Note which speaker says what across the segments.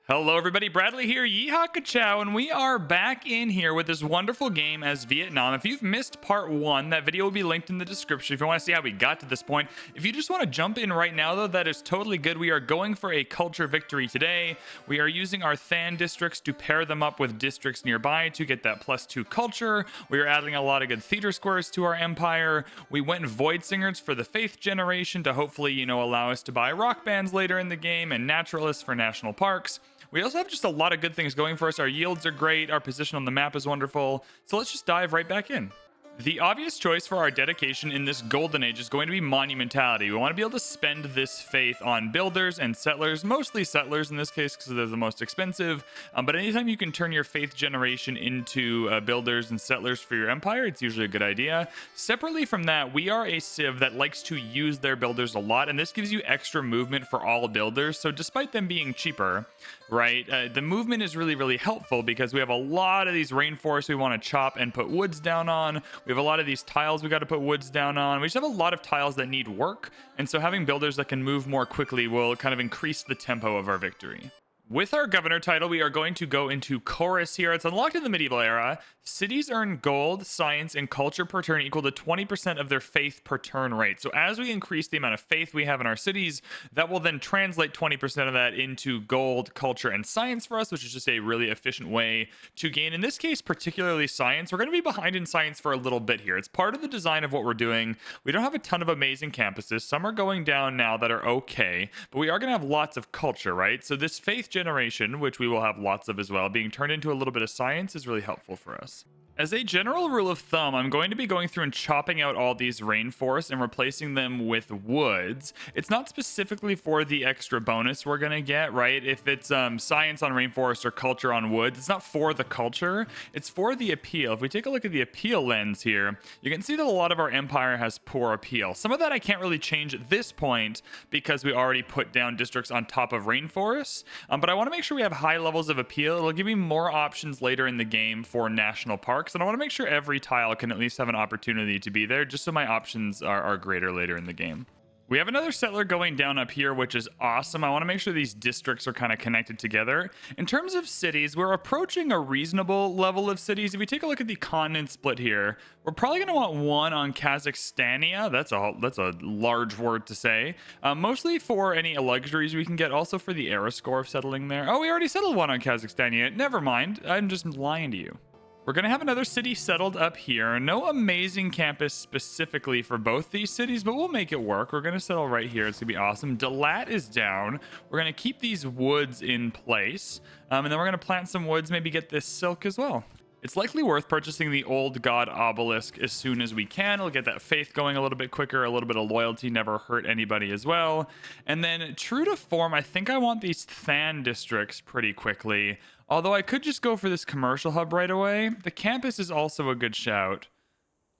Speaker 1: Hello everybody, Bradley here, yeehaw ka-chow, and we are back in here with this wonderful game as Vietnam. If you've missed part 1, that video will be linked in the description if you want to see how we got to this point. If you just want to jump in right now though, that is totally good. We are going for a culture victory today. We are using our Than districts to pair them up with districts nearby to get that +2 culture. We are adding a lot of good theater squares to our empire. We went Void Singers for the faith generation to hopefully, allow us to buy rock bands later in the game, and naturalists for national parks. We also have just a lot of good things going for us. Our yields are great. Our position on the map is wonderful. So let's just dive right back in. The obvious choice for our dedication in this golden age is going to be monumentality. We want to be able to spend this faith on builders and settlers, mostly settlers in this case because they're the most expensive. But anytime you can turn your faith generation into builders and settlers for your empire, it's usually a good idea. Separately from that, we are a civ that likes to use their builders a lot, and this gives you extra movement for all builders. So despite them being cheaper, right, the movement is really helpful because we have a lot of these rainforests we want to chop and put woods down on. We have a lot of these tiles we got to put woods down on. We just have a lot of tiles that need work, and so having builders that can move more quickly will kind of increase the tempo of our victory. With our governor title, we are going to go into chorus here. It's unlocked in the medieval era. Cities earn gold, science, and culture per turn equal to 20% of their faith per turn rate. So as we increase the amount of faith we have in our cities, that will then translate 20% of that into gold, culture, and science for us, which is just a really efficient way to gain, in this case, particularly science. We're going to be behind in science for a little bit here. It's part of the design of what we're doing. We don't have a ton of amazing campuses. Some are going down now that are okay, but we are going to have lots of culture, right? So this faith generation, which we will have lots of as well, being turned into a little bit of science is really helpful for us. As a general rule of thumb, I'm going to be going through and chopping out all these rainforests and replacing them with woods. It's not specifically for the extra bonus we're going to get, right? If it's science on rainforest or culture on woods, it's not for the culture, it's for the appeal. If we take a look at the appeal lens here, you can see that a lot of our empire has poor appeal. Some of that I can't really change at this point because we already put down districts on top of rainforests, but I want to make sure we have high levels of appeal. It'll give me more options later in the game for national parks, and I want to make sure every tile can at least have an opportunity to be there, just so my options are greater later in the game. We have another settler going down up here, which is awesome. I want to make sure these districts are kind of connected together. In terms of cities, we're approaching a reasonable level of cities. If we take a look at the continent split here, we're probably going to want one on Kazakhstania. That's a large word to say. Mostly for any luxuries we can get, also for the era score of settling there. Oh, we already settled one on Kazakhstania. Never mind. I'm just lying to you. We're going to have another city settled up here. No amazing campus specifically for both these cities, but we'll make it work. We're going to settle right here. It's going to be awesome. Dalat is down. We're going to keep these woods in place. And then we're going to plant some woods, maybe get this silk as well. It's likely worth purchasing the old god obelisk as soon as we can. It'll get that faith going a little bit quicker. A little bit of loyalty never hurt anybody as well. And then true to form, I think I want these Than districts pretty quickly. Although I could just go for this commercial hub right away. The campus is also a good shout.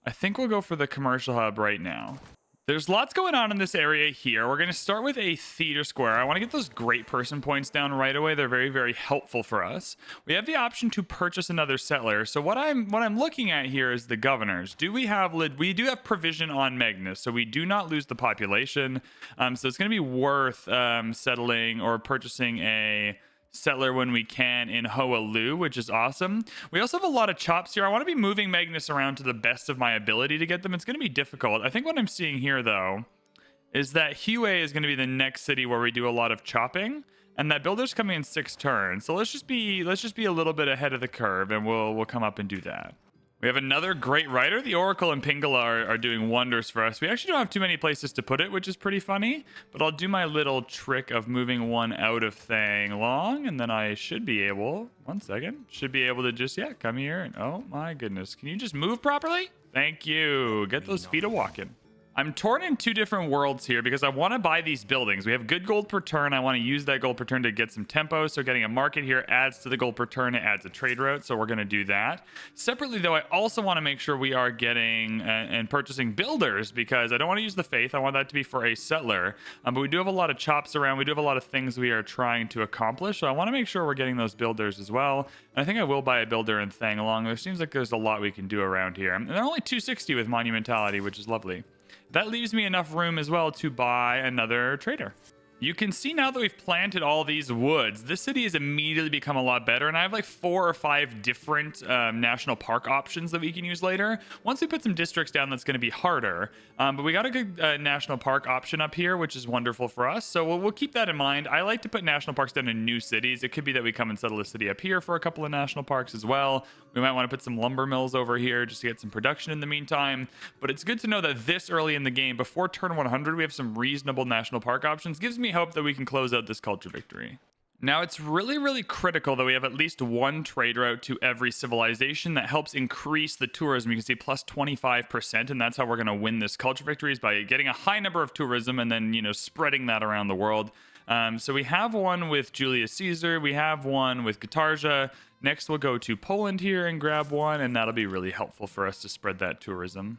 Speaker 1: I think we'll go for the commercial hub right now. There's lots going on in this area here. We're going to start with a theater square. I want to get those great person points down right away. They're very helpful for us. We have the option to purchase another settler. So what I'm looking at here is the governors. We do have provision on Magnus, so we do not lose the population. So it's going to be worth settling or purchasing a settler when we can in Hoalu, which is awesome. We also have a lot of chops here. I want to be moving Magnus around to the best of my ability to get them. It's going to be difficult. I think what I'm seeing here though is that Hue is going to be the next city where we do a lot of chopping, and that builder's coming in 6 turns. So let's just be a little bit ahead of the curve, and we'll come up and do that. We have another great writer. The Oracle and Pingala are doing wonders for us. We actually don't have too many places to put it, which is pretty funny. But I'll do my little trick of moving one out of Thang Long, and then I should be able, should be able to just, come here. And oh my goodness. Can you just move properly? Thank you. Get those feet a walking. I'm torn in 2 different worlds here because I want to buy these buildings. We have good gold per turn. I want to use that gold per turn to get some tempo. So getting a market here adds to the gold per turn. It adds a trade route. So we're going to do that. Separately, though, I also want to make sure we are getting and purchasing builders because I don't want to use the faith. I want that to be for a settler. But we do have a lot of chops around. We do have a lot of things we are trying to accomplish. So I want to make sure we're getting those builders as well. And I think I will buy a builder in Thang Long. There seems like there's a lot we can do around here. And they're only 260 with monumentality, which is lovely. That leaves me enough room as well to buy another trader. You can see now that we've planted all these woods, this city has immediately become a lot better, and I have like 4 or 5 different national park options that we can use later. Once we put some districts down, that's going to be harder, but we got a good national park option up here, which is wonderful for us, so we'll keep that in mind. I like to put national parks down in new cities. It could be that we come and settle a city up here for a couple of national parks as well. We might want to put some lumber mills over here just to get some production in the meantime, but it's good to know that this early in the game, before turn 100, we have some reasonable national park options. Gives me hope that we can close out this culture victory. Now, it's really critical that we have at least one trade route to every civilization. That helps increase the tourism. You can see plus 25%, and that's how we're going to win this culture victory, is by getting a high number of tourism and then, you know, spreading that around the world. So we have one with Julius Caesar. We have one with Katarja. Next, we'll go to Poland here and grab one, and that'll be really helpful for us to spread that tourism.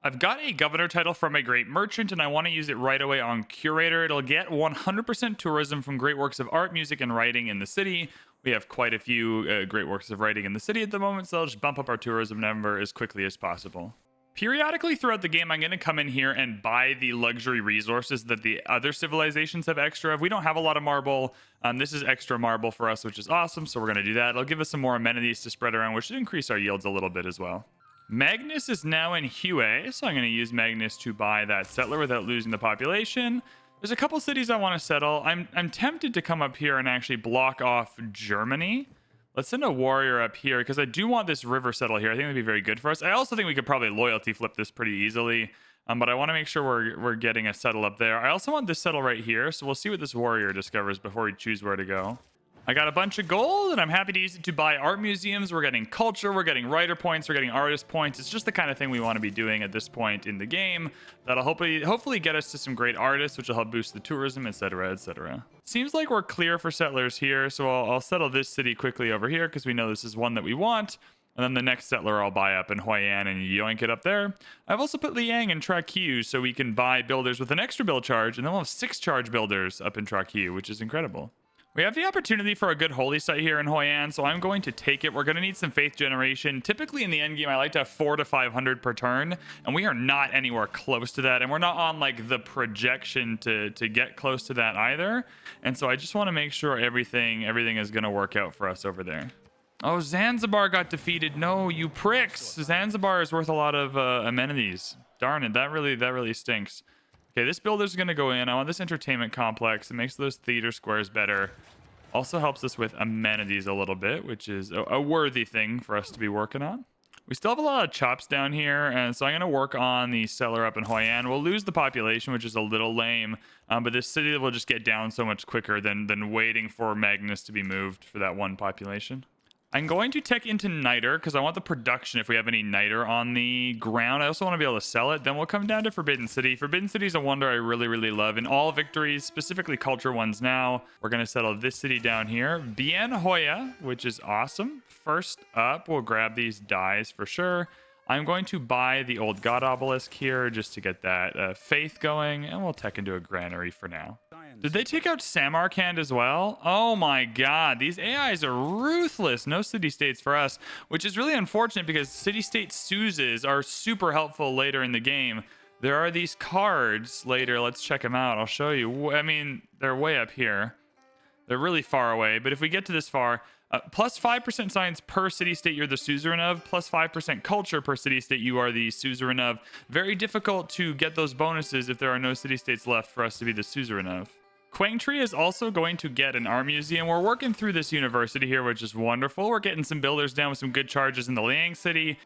Speaker 1: I've got a governor title from a great merchant, and I want to use it right away on curator. It'll get 100% tourism from great works of art, music, and writing in the city. We have quite a few great works of writing in the city at the moment, so I'll just bump up our tourism number as quickly as possible. Periodically throughout the game, I'm going to come in here and buy the luxury resources that the other civilizations have extra of. We don't have a lot of marble. This is extra marble for us, which is awesome, so we're going to do that. It'll give us some more amenities to spread around, which should increase our yields a little bit as well. Magnus is now in Hue, so I'm going to use Magnus to buy that settler without losing the population. There's a couple cities I want to settle. I'm tempted to come up here and actually block off Germany. Let's send a warrior up here because I do want this river settle here. I think that'd be very good for us. I also think we could probably loyalty flip this pretty easily, but I want to make sure we're getting a settle up there. I also want this settle right here, so we'll see what this warrior discovers before we choose where to go. I got a bunch of gold, and I'm happy to use it to buy art museums. We're getting culture, we're getting writer points, we're getting artist points. It's just the kind of thing we want to be doing at this point in the game. That'll hopefully get us to some great artists, which will help boost the tourism, etc., etc. Seems like we're clear for settlers here, so I'll settle this city quickly over here because we know this is one that we want. And then the next settler I'll buy up in Hoi An and yoink it up there. I've also put Liang in Traqiu so we can buy builders with an extra build charge, and then we'll have 6 charge builders up in Traqiu, which is incredible. We have the opportunity for a good holy site here in Hoi An, so I'm going to take it. We're going to need some faith generation. Typically in the end game, I like to have 400 to 500 per turn, and we are not anywhere close to that, and we're not on like the projection to get close to that either. And so I just want to make sure everything is going to work out for us over there. Oh, Zanzibar got defeated. No, you pricks. Zanzibar is worth a lot of amenities. Darn it, that really stinks. Okay, this builder's going to go in. I want this entertainment complex. It makes those theater squares better. Also helps us with amenities a little bit, which is a worthy thing for us to be working on. We still have a lot of chops down here, and so I'm going to work on the settler up in Hoi An. We'll lose the population, which is a little lame, but this city will just get down so much quicker than waiting for Magnus to be moved for that one population. I'm going to tech into niter because I want the production if we have any niter on the ground. I also want to be able to sell it. Then we'll come down to Forbidden City. Forbidden City is a wonder I really love. In all victories, specifically culture ones now, we're going to settle this city down here. Bien Hoya, which is awesome. First up, we'll grab these dies for sure. I'm going to buy the old god obelisk here just to get that faith going, and we'll tech into a granary for now. Did they take out Samarkand as well? Oh my god, these AIs are ruthless. No city-states for us, which is really unfortunate because city-state Suzes are super helpful later in the game. There are these cards later. Let's check them out. I'll show you. I mean, they're way up here. They're really far away, but if we get to this far, plus 5% science per city-state you're the suzerain of, plus 5% culture per city-state you are the suzerain of. Very difficult to get those bonuses if there are no city-states left for us to be the suzerain of. Quangtree is also going to get an art museum. We're working through this university here, which is wonderful. We're getting some builders down with some good charges in the Liang City.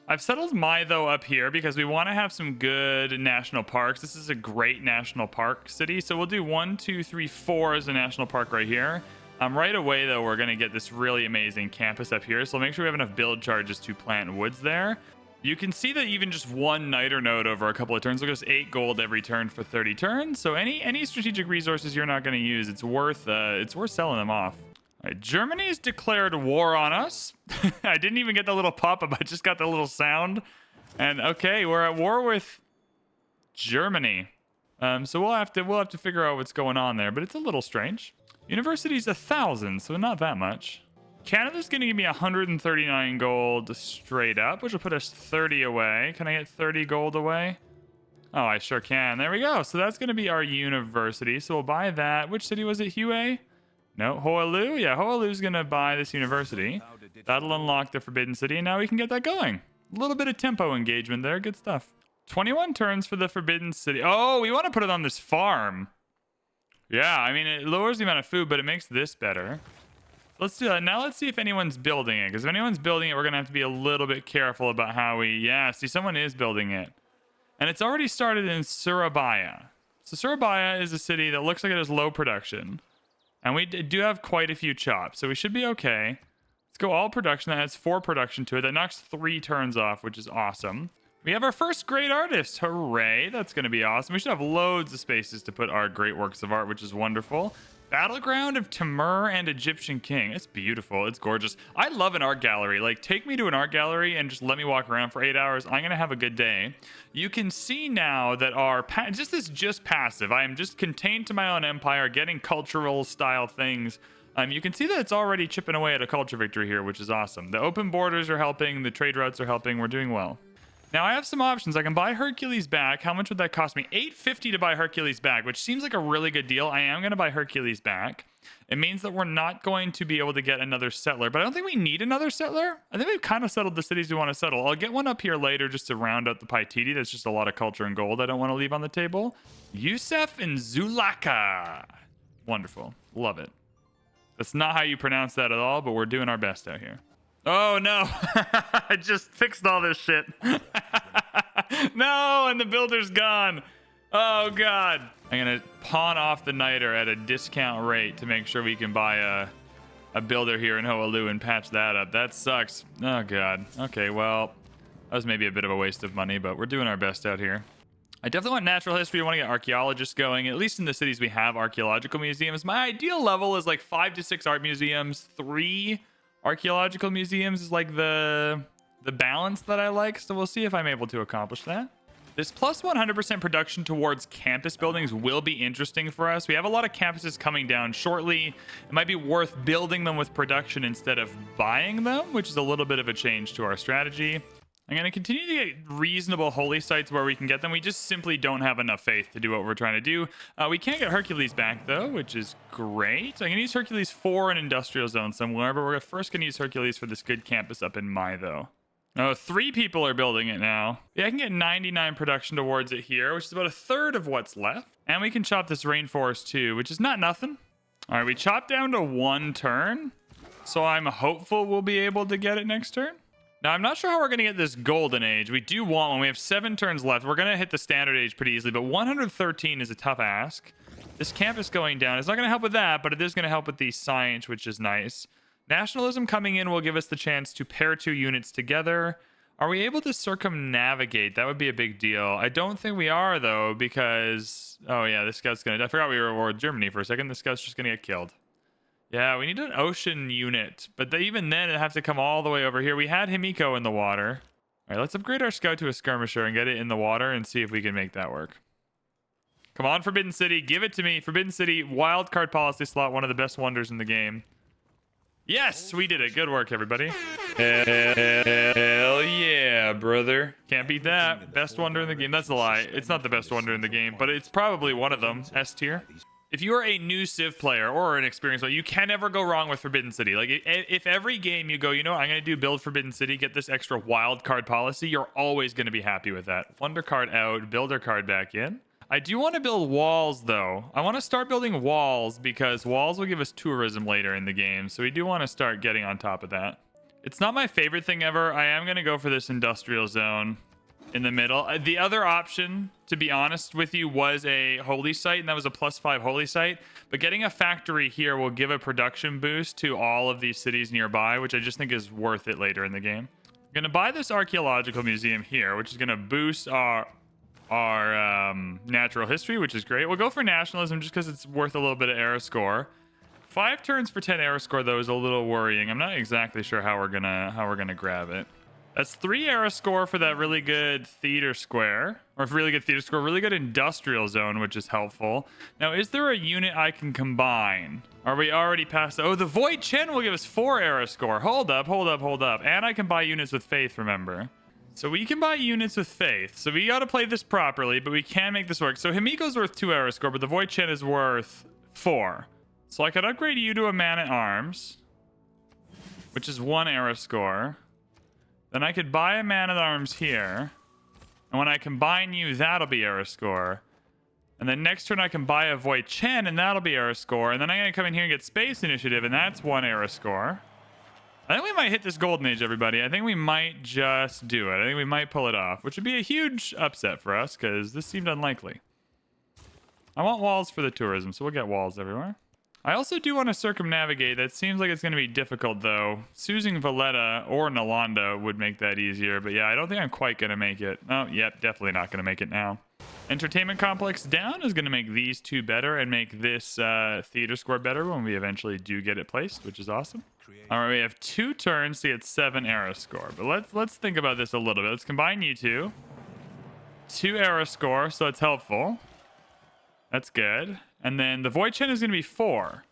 Speaker 1: I've settled Mai, though, up here because we want to have some good national parks. This is a great national park city, so we'll do 1, 2, 3, 4 as a national park right here. Right away, though, we're going to get this really amazing campus up here, so make sure we have enough build charges to plant woods there. You can see that even just one niter node over a couple of turns will give us 8 gold every turn for 30 turns. So any strategic resources you're not going to use, it's worth selling them off. All right, Germany's declared war on us. I didn't even get the little pop-up. I just got the little sound. And okay, we're at war with Germany. So we'll have to figure out what's going on there, but it's a little strange. University's 1,000, so not that much. Canada's going to give me 139 gold straight up, which will put us 30 away. Can I get 30 gold away? Oh, I sure can. There we go. So that's going to be our university. So we'll buy that. Which city was it? Hue? No, Hoalu. Yeah, Hoalu's going to buy this university. That'll unlock the Forbidden City, and now we can get that going. A little bit of tempo engagement there. Good stuff. 21 turns for the Forbidden City. Oh, we want to put it on this farm. Yeah, I mean, it lowers the amount of food, but it makes this better. Let's do that. Now let's see if anyone's building it, because if anyone's building it, we're going to have to be a little bit careful about how we... Yeah, see, someone is building it. And it's already started in Surabaya. So Surabaya is a city that looks like it has low production. And we do have quite a few chops, so we should be okay. Let's go all production. That adds 4 production to it. That knocks 3 turns off, which is awesome. We have our first great artist. Hooray. That's going to be awesome. We should have loads of spaces to put our great works of art, which is wonderful. Battleground of Timur and Egyptian King. It's beautiful. It's gorgeous. I love an art gallery. Like, take me to an art gallery and just let me walk around for 8 hours. I'm going to have a good day. You can see now that our... This is just passive. I am just contained to my own empire, getting cultural style things. You can see that it's already chipping away at a culture victory here, which is awesome. The open borders are helping. The trade routes are helping. We're doing well. Now, I have some options. I can buy Hercules back. How much would that cost me? $850 to buy Hercules back, which seems like a really good deal. I am going to buy Hercules back. It means that we're not going to be able to get another settler, but I don't think we need another settler. I think we've kind of settled the cities we want to settle. I'll get one up here later just to round out the Paititi. That's just a lot of culture and gold I don't want to leave on the table. Yusuf and Zulaka. Wonderful. Love it. That's not how you pronounce that at all, but we're doing our best out here. Oh, no. I just fixed all this shit. No, and the builder's gone. Oh, God. I'm going to pawn off the Niter at a discount rate to make sure we can buy a builder here in Hoalu and patch that up. That sucks. Oh, God. Okay, well, that was maybe a bit of a waste of money, but we're doing our best out here. I definitely want natural history. I want to get archaeologists going. At least in the cities we have archaeological museums. My ideal level is like 5 to 6 art museums, 3 archaeological museums is like the balance that I like, so we'll see if I'm able to accomplish that. This plus 100% production towards campus buildings will be interesting for us. We have a lot of campuses coming down shortly. It might be worth building them with production instead of buying them, which is a little bit of a change to our strategy. I'm going to continue to get reasonable holy sites where we can get them. We just simply don't have enough faith to do what we're trying to do. We can't get Hercules back, though, which is great. I'm going to use Hercules for an industrial zone somewhere, but we're first going to use Hercules for this good campus up in Mai, though. Oh, 3 people are building it now. Yeah, I can get 99 production towards it here, which is about a third of what's left. And we can chop this rainforest, too, which is not nothing. All right, we chopped down to 1 turn, so I'm hopeful we'll be able to get it next turn. Now, I'm not sure how we're going to get this golden age. We do want one. We have 7 turns left. We're going to hit the standard age pretty easily, but 113 is a tough ask. This campus going down is not going to help with that, but it is going to help with the science, which is nice. Nationalism coming in will give us the chance to pair 2 units together. Are we able to circumnavigate? That would be a big deal. I don't think we are, though, because... Oh, yeah, this scout's going to... I forgot we were with Germany for a second. This scout's just going to get killed. Yeah, we need an ocean unit, but even then it'd have to come all the way over here. We had Himiko in the water. All right, let's upgrade our scout to a skirmisher and get it in the water and see if we can make that work. Come on, Forbidden City, give it to me. Forbidden City, wildcard policy slot, one of the best wonders in the game. Yes, we did it. Good work, everybody. Hell yeah, brother. Can't beat that. Best wonder in the game. That's a lie. It's not the best wonder in the game, but it's probably one of them. S tier. If you are a new Civ player or an experienced player, you can never go wrong with Forbidden City. Like, if every game you go, you know, I'm going to do build Forbidden City, get this extra wild card policy, you're always going to be happy with that. Wonder card out, builder card back in. I do want to build walls, though. I want to start building walls because walls will give us tourism later in the game. So we do want to start getting on top of that. It's not my favorite thing ever. I am going to go for this industrial zone in the middle. The other option, to be honest with you, was a holy site, and that was a +5 holy site. But getting a factory here will give a production boost to all of these cities nearby, which I just think is worth it later in the game. I'm going to buy this archaeological museum here, which is going to boost our natural history, which is great. We'll go for nationalism just because it's worth a little bit of era score. 5 turns for 10 era score, though, is a little worrying. I'm not exactly sure how we're gonna grab it. That's 3 era score for that really good theater square, or really good theater score, really good industrial zone, which is helpful. Now, is there a unit I can combine? Are we already past? Oh, the Void Chen will give us 4 era score. Hold up. And I can buy units with faith, remember. So we can buy units with faith. So we got to play this properly, but we can make this work. So Himiko's worth 2 arrow score, but the Void Chen is worth 4. So I could upgrade you to a man-at-arms, which is 1 arrow score. Then I could buy a man-at-arms here. And when I combine you, that'll be arrow score. And then next turn I can buy a Void Chen, and that'll be arrow score. And then I'm going to come in here and get Space Initiative, and that's 1 arrow score. I think we might hit this Golden Age, everybody. I think we might just do it. I think we might pull it off, which would be a huge upset for us, because this seemed unlikely. I want walls for the tourism, so we'll get walls everywhere. I also do want to circumnavigate. That seems like it's going to be difficult, though. Choosing Valletta or Nalanda would make that easier, but yeah, I don't think I'm quite going to make it. Oh, yep, definitely not going to make it now. Entertainment Complex down is going to make these 2 better and make this theater score better when we eventually do get it placed, which is awesome. All right, we have 2 turns to get 7 arrow score, but let's think about this a little bit. Let's combine you 2 arrow score, so it's helpful. That's good. And then the Void Chen is going to be 4,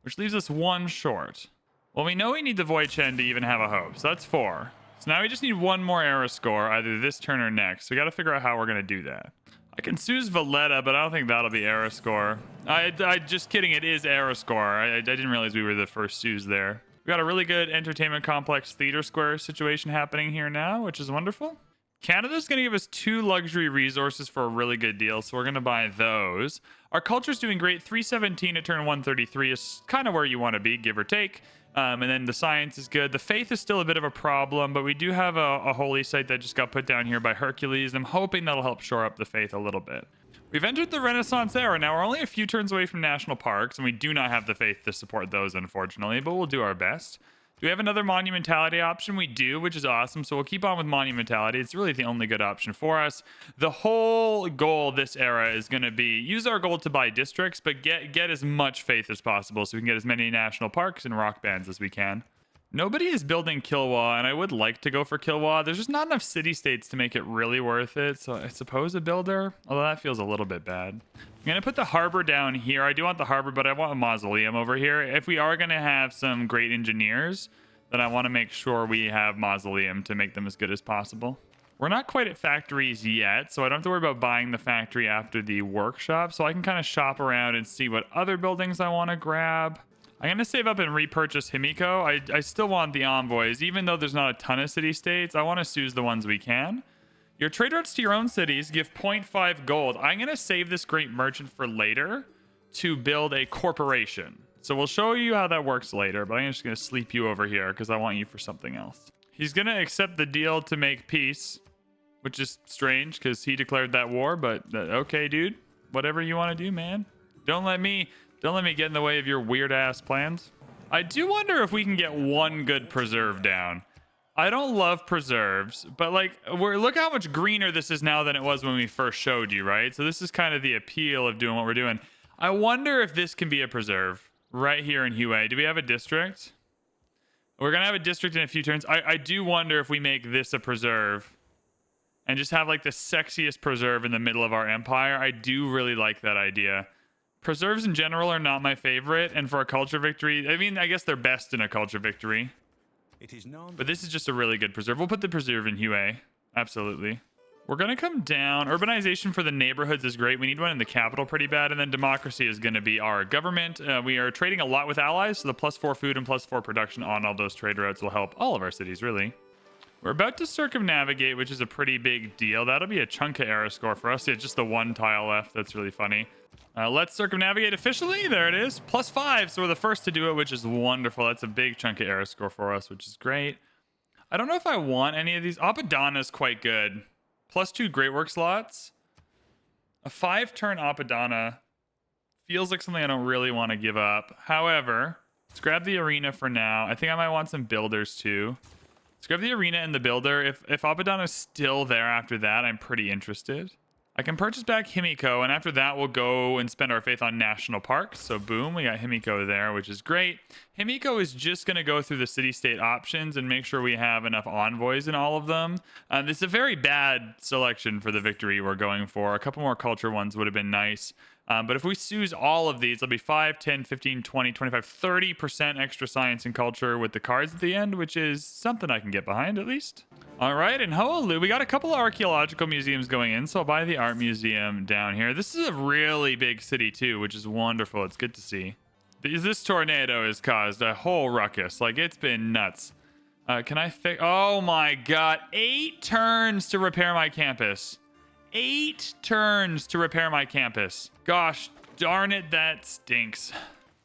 Speaker 1: which leaves us 1 short. Well, we know we need the Void Chen to even have a hope, so that's 4. So now we just need 1 more arrow score, either this turn or next. So we got to figure out how we're going to do that. I can choose Valletta, but I don't think that'll be arrow score. I just kidding, it is arrow score. I didn't realize we were the first Sues there. We got a really good Entertainment Complex Theater Square situation happening here now, which is wonderful. Canada's going to give us 2 luxury resources for a really good deal, so we're going to buy those. Our culture's doing great. 317 at turn 133 is kind of where you want to be, give or take. And then the science is good. The faith is still a bit of a problem, but we do have a holy site that just got put down here by Hercules. I'm hoping that'll help shore up the faith a little bit. We've entered the Renaissance era. Now, we're only a few turns away from national parks, and we do not have the faith to support those, unfortunately, but we'll do our best. Do we have another monumentality option? We do, which is awesome. So we'll keep on with monumentality. It's really the only good option for us. The whole goal this era is going to be use our gold to buy districts, but get as much faith as possible so we can get as many national parks and rock bands as we can. Nobody is building Kilwa, and I would like to go for Kilwa. There's just not enough city-states to make it really worth it. So I suppose a builder, although that feels a little bit bad. I'm going to put the harbor down here. I do want the harbor, but I want a mausoleum over here. If we are going to have some great engineers, then I want to make sure we have mausoleum to make them as good as possible. We're not quite at factories yet, so I don't have to worry about buying the factory after the workshop. So I can kind of shop around and see what other buildings I want to grab. I'm going to save up and repurchase Himiko. I still want the envoys. Even though there's not a ton of city-states, I want to choose the ones we can. Your trade routes to your own cities give 0.5 gold. I'm going to save this great merchant for later to build a corporation. So we'll show you how that works later, but I'm just going to sleep you over here because I want you for something else. He's going to accept the deal to make peace, which is strange because he declared that war, but okay, dude. Whatever you want to do, man. Don't let me get in the way of your weird ass plans. I do wonder if we can get 1 good preserve down. I don't love preserves, but like look how much greener this is now than it was when we first showed you, right? So this is kind of the appeal of doing what we're doing. I wonder if this can be a preserve right here in Hue. Do we have a district? We're going to have a district in a few turns. I do wonder if we make this a preserve and just have like the sexiest preserve in the middle of our empire. I do really like that idea. Preserves in general are not my favorite, and for a culture victory, I mean, I guess they're best in a culture victory. It is known, but this is just a really good preserve. We'll put the preserve in Hue. Absolutely. We're going to come down. Urbanization for the neighborhoods is great. We need one in the capital pretty bad, and then democracy is going to be our government. We are trading a lot with allies, so the +4 food and +4 production on all those trade routes will help all of our cities, really. We're about to circumnavigate, which is a pretty big deal. That'll be a chunk of arrow score for us. Yeah, just the 1 tile left. That's really funny. Let's circumnavigate officially. There it is. +5. So we're the first to do it, which is wonderful. That's a big chunk of arrow score for us, which is great. I don't know if I want any of these. Apadana is quite good. +2 great work slots. A 5-turn Apadana feels like something I don't really want to give up. However, let's grab the arena for now. I think I might want some builders too. Let's grab the arena and the builder. If Apadana is still there after that, I'm pretty interested. I can purchase back Himiko, and after that, we'll go and spend our faith on national parks. So boom, we got Himiko there, which is great. Himiko is just going to go through the city-state options and make sure we have enough envoys in all of them. This is a very bad selection for the victory we're going for. A couple more culture ones would have been nice. But if we choose all of these, it'll be 5, 10, 15, 20, 25, 30% extra science and culture with the cards at the end, which is something I can get behind at least. All right, and Hoaloo, we got a couple of archaeological museums going in, so I'll buy the art museum down here. This is a really big city too, which is wonderful. It's good to see. This tornado has caused a whole ruckus. Like, it's been nuts. Can I fix? Oh my God, 8 turns to repair my campus. 8 turns to repair my campus. Gosh darn it, that stinks.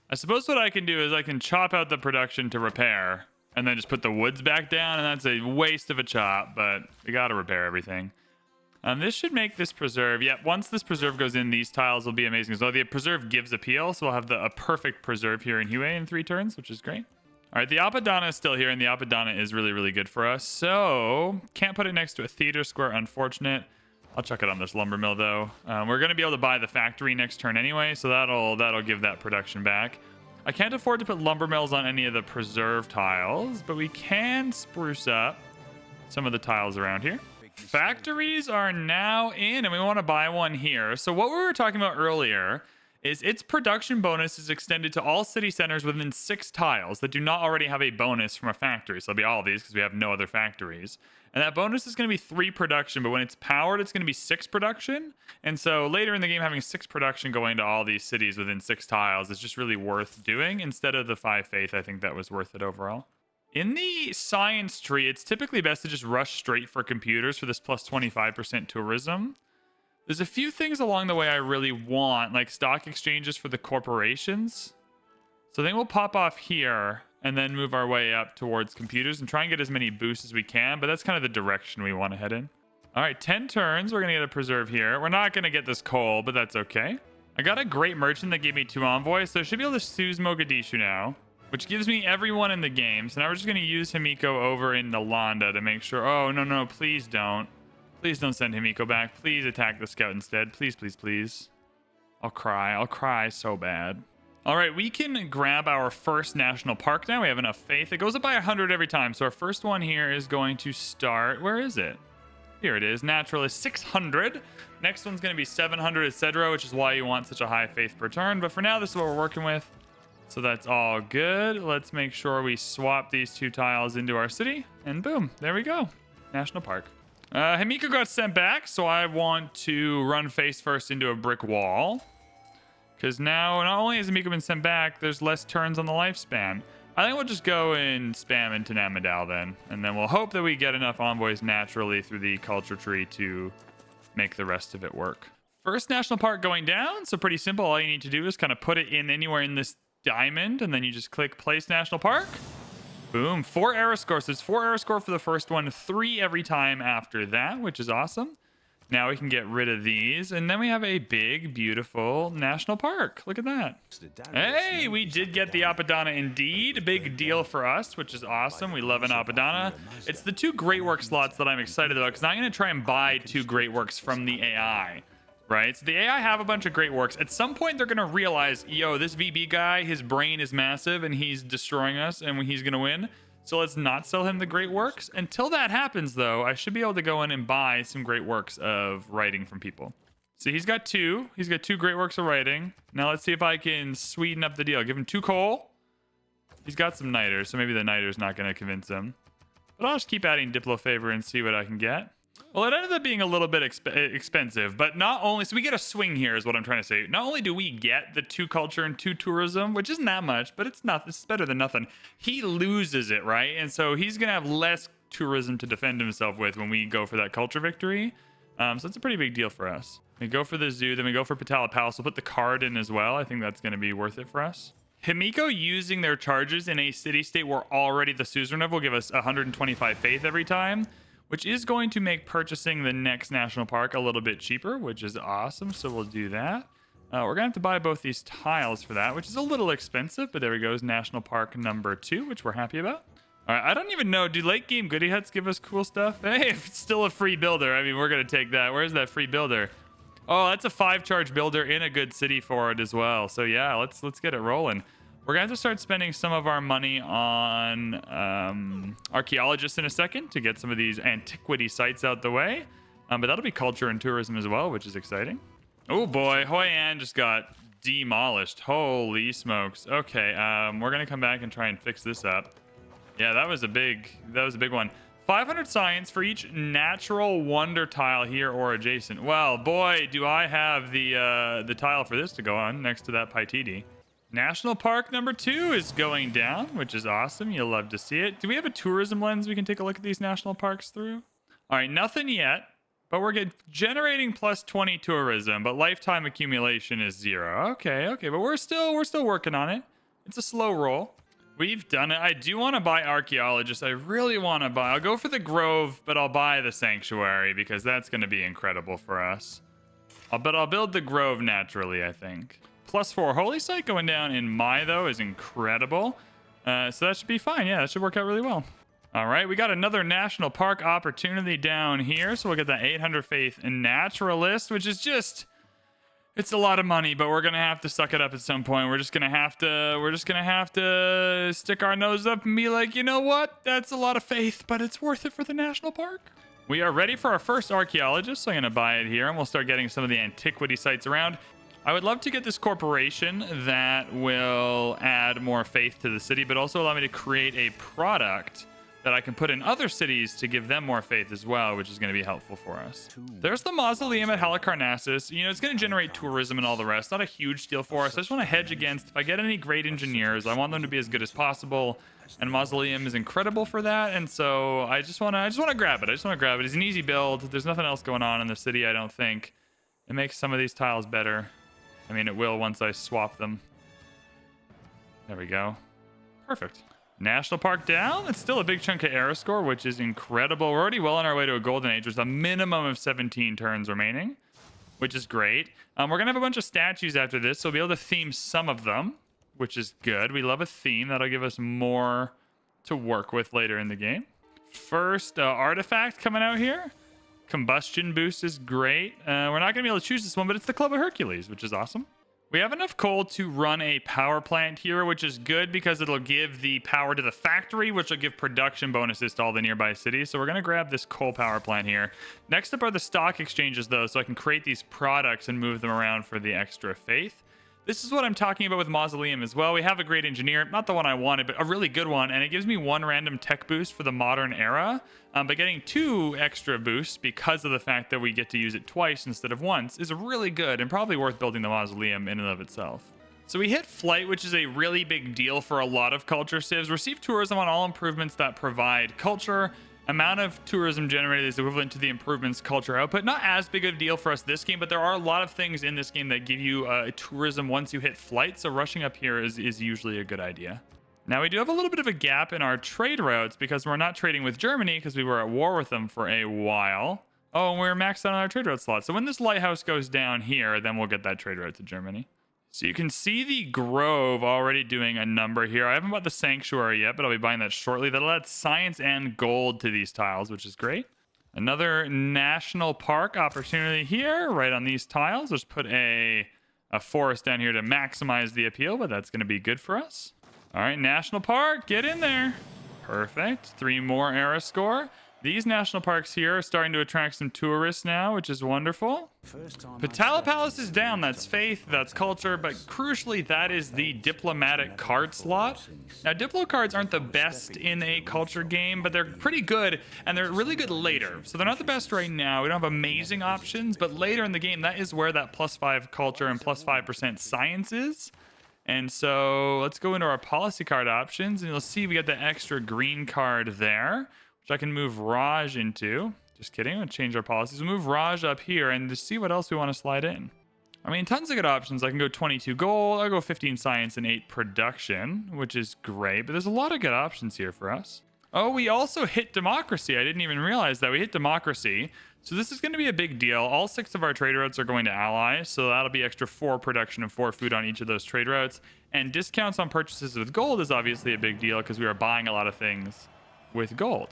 Speaker 1: I suppose what I can do is I can chop out the production to repair and then just put the woods back down, and that's a waste of a chop, but we gotta repair everything. This should make this preserve. Yep, once this preserve goes in, these tiles will be amazing as well. The preserve gives appeal, so we'll have a perfect preserve here in Hue in 3 turns, which is great. All right, the Apadana is still here, and the Apadana is really, really good for us. So, can't put it next to a theater square, unfortunate. I'll chuck it on this lumber mill, though. We're going to be able to buy the factory next turn anyway, so that'll give that production back. I can't afford to put lumber mills on any of the preserve tiles, but we can spruce up some of the tiles around here. Factories are now in, and we want to buy one here. So what we were talking about earlier is its production bonus is extended to all city centers within 6 tiles that do not already have a bonus from a factory. So it'll be all of these because we have no other factories. And that bonus is going to be 3 production, but when it's powered, it's going to be 6 production. And so later in the game, having 6 production going to all these cities within 6 tiles is just really worth doing. Instead of the 5 faith, I think that was worth it overall. In the science tree, it's typically best to just rush straight for computers for this plus 25% tourism. There's a few things along the way I really want, like stock exchanges for the corporations. So I think we'll pop off here and then move our way up towards computers and try and get as many boosts as we can, but that's kind of the direction we want to head in. All right, 10 turns. We're going to get a preserve here. We're not going to get this coal, but that's okay. I got a great merchant that gave me 2 envoys, so I should be able to soothe Mogadishu now, which gives me everyone in the game. So now we're just going to use Himiko over in Nalanda to make sure. Oh, no, please don't. Please don't send Himiko back. Please attack the scout instead. Please, please, please. I'll cry so bad. All right, we can grab our first national park now. We have enough faith. It goes up by 100 every time. So our first one here is going to start. Where is it? Here it is. Natural is 600. Next one's going to be 700 at Cedro, which is why you want such a high faith per turn. But for now, this is what we're working with. So that's all good. Let's make sure we swap these 2 tiles into our city. And boom, there we go. National park. Himiko got sent back, so I want to run face first into a brick wall. Because now, not only has Himiko been sent back, there's less turns on the lifespan. I think we'll just go and spam into Namadal then. And then we'll hope that we get enough envoys naturally through the culture tree to make the rest of it work. First national park going down, so pretty simple. All you need to do is kind of put it in anywhere in this diamond, and then you just click place national park. Boom, 4 error scores. So there's 4 error score for the first one, 3 every time after that, which is awesome. Now we can get rid of these, and then we have a big, beautiful national park. Look at that. Hey, we did get the Apadana indeed. A big deal for us, which is awesome. We love an Apadana. It's the 2 great work slots that I'm excited about, because I'm going to try and buy 2 great works from the AI. Right? So the AI have a bunch of great works. At some point, they're going to realize, yo, this VB guy, his brain is massive and he's destroying us and he's going to win. So let's not sell him the great works. Until that happens, though, I should be able to go in and buy some great works of writing from people. So he's got 2. He's got 2 great works of writing. Now let's see if I can sweeten up the deal. Give him 2 coal. He's got some niters, so maybe the niter's not going to convince him. But I'll just keep adding Diplo favor and see what I can get. Well, it ended up being a little bit expensive, but not only... So we get a swing here is what I'm trying to say. Not only do we get the 2 culture and 2 tourism, which isn't that much, but it's better than nothing. He loses it, right? And so he's going to have less tourism to defend himself with when we go for that culture victory. So it's a pretty big deal for us. We go for the zoo, then we go for Patala Palace. We'll put the card in as well. I think that's going to be worth it for us. Himiko using their charges in a city-state where already the suzerain will give us 125 faith every time, which is going to make purchasing the next national park a little bit cheaper, which is awesome. So we'll do that. We're going to have to buy both these tiles for that, which is a little expensive, but there we go. National park number 2, which we're happy about. All right, I don't even know. Do late game goodie huts give us cool stuff? Hey, if it's still a free builder, I mean, we're going to take that. Where's that free builder? Oh, that's a 5-charge builder in a good city for it as well. So yeah, let's get it rolling. We're going to have to start spending some of our money on archaeologists in a second to get some of these antiquity sites out the way. But that'll be culture and tourism as well, which is exciting. Oh boy, Hoi An just got demolished. Holy smokes. Okay, we're going to come back and try and fix this up. Yeah, that was a big one. 500 science for each natural wonder tile here or adjacent. Well, boy, do I have the tile for this to go on next to that Paititi. National Park number 2 is going down, which is awesome. You'll love to see it. Do we have a tourism lens we can take a look at these national parks through? All right, nothing yet, but we're generating plus 20 tourism, but lifetime accumulation is 0. Okay, but we're still working on it. It's a slow roll. We've done it. I do want to buy archaeologist. I really want to buy. I'll go for the grove, but I'll buy the sanctuary because that's going to be incredible for us. But I'll build the grove naturally, I think. +4 holy site going down in Mai, though, is incredible. So that should be fine. Yeah, that should work out really well. All right, we got another national park opportunity down here. So we'll get that 800 faith naturalist, which is just... It's a lot of money, but we're going to have to suck it up at some point. We're just going to have to stick our nose up and be like, you know what? That's a lot of faith, but it's worth it for the national park. We are ready for our first archaeologist, so I'm going to buy it here, and we'll start getting some of the antiquity sites around. I would love to get this corporation that will add more faith to the city, but also allow me to create a product that I can put in other cities to give them more faith as well, which is going to be helpful for us. There's the mausoleum at Halicarnassus. You know, it's going to generate tourism and all the rest. Not a huge deal for us. I just want to hedge against, if I get any great engineers, I want them to be as good as possible. And mausoleum is incredible for that. And so I just want to grab it. It's an easy build. There's nothing else going on in the city, I don't think. It makes some of these tiles better. I mean, it will once I swap them. There we go. Perfect. National Park down. It's still a big chunk of era score, which is incredible. We're already well on our way to a golden age. There's a minimum of 17 turns remaining, which is great. We're going to have a bunch of statues after this, so we'll be able to theme some of them, which is good. We love a theme. That'll give us more to work with later in the game. First artifact coming out here. Combustion boost is great. We're not going to be able to choose this one, but it's the Club of Hercules, which is awesome. We have enough coal to run a power plant here, which is good because it'll give the power to the factory, which will give production bonuses to all the nearby cities. So we're going to grab this coal power plant here. Next up are the stock exchanges, though, so I can create these products and move them around for the extra faith. This is what I'm talking about with Mausoleum as well. We have a great engineer, not the one I wanted, but a really good one, and it gives me 1 random tech boost for the modern era. But getting 2 extra boosts because of the fact that we get to use it twice instead of once is really good and probably worth building the Mausoleum in and of itself. So we hit flight, which is a really big deal for a lot of culture civs. Receive tourism on all improvements that provide culture. Amount of tourism generated is equivalent to the improvements culture output. Not as big of a deal for us this game, but there are a lot of things in this game that give you tourism once you hit flight. So rushing up here is usually a good idea. Now we do have a little bit of a gap in our trade routes because we're not trading with Germany because we were at war with them for a while. Oh, and we're maxed out on our trade route slot. So when this lighthouse goes down here, then we'll get that trade route to Germany. So you can see the Grove already doing a number here. I haven't bought the Sanctuary yet, but I'll be buying that shortly. That'll add science and gold to these tiles, which is great. Another national park opportunity here, right on these tiles. Let's put a forest down here to maximize the appeal, but that's going to be good for us. All right, national park, get in there. Perfect. 3 more era score. These national parks here are starting to attract some tourists now, which is wonderful. Patala Palace is down. That's faith, that's culture, but crucially, that is the diplomatic card slot. Now, Diplo cards aren't the best in a culture game, but they're pretty good, and they're really good later. So they're not the best right now. We don't have amazing options, but later in the game, that is where that +5 culture and +5% science is. And so let's go into our policy card options, and you'll see we got the extra green card there, which I can move Raj into. Just kidding. We'll change our policies. We'll move Raj up here and just see what else we want to slide in. I mean, tons of good options. I can go 22 gold. I'll go 15 science and 8 production, which is great. But there's a lot of good options here for us. Oh, we also hit democracy. I didn't even realize that. We hit democracy. So this is going to be a big deal. All 6 of our trade routes are going to allies. So that'll be extra 4 production and 4 food on each of those trade routes. And discounts on purchases with gold is obviously a big deal because we are buying a lot of things with gold.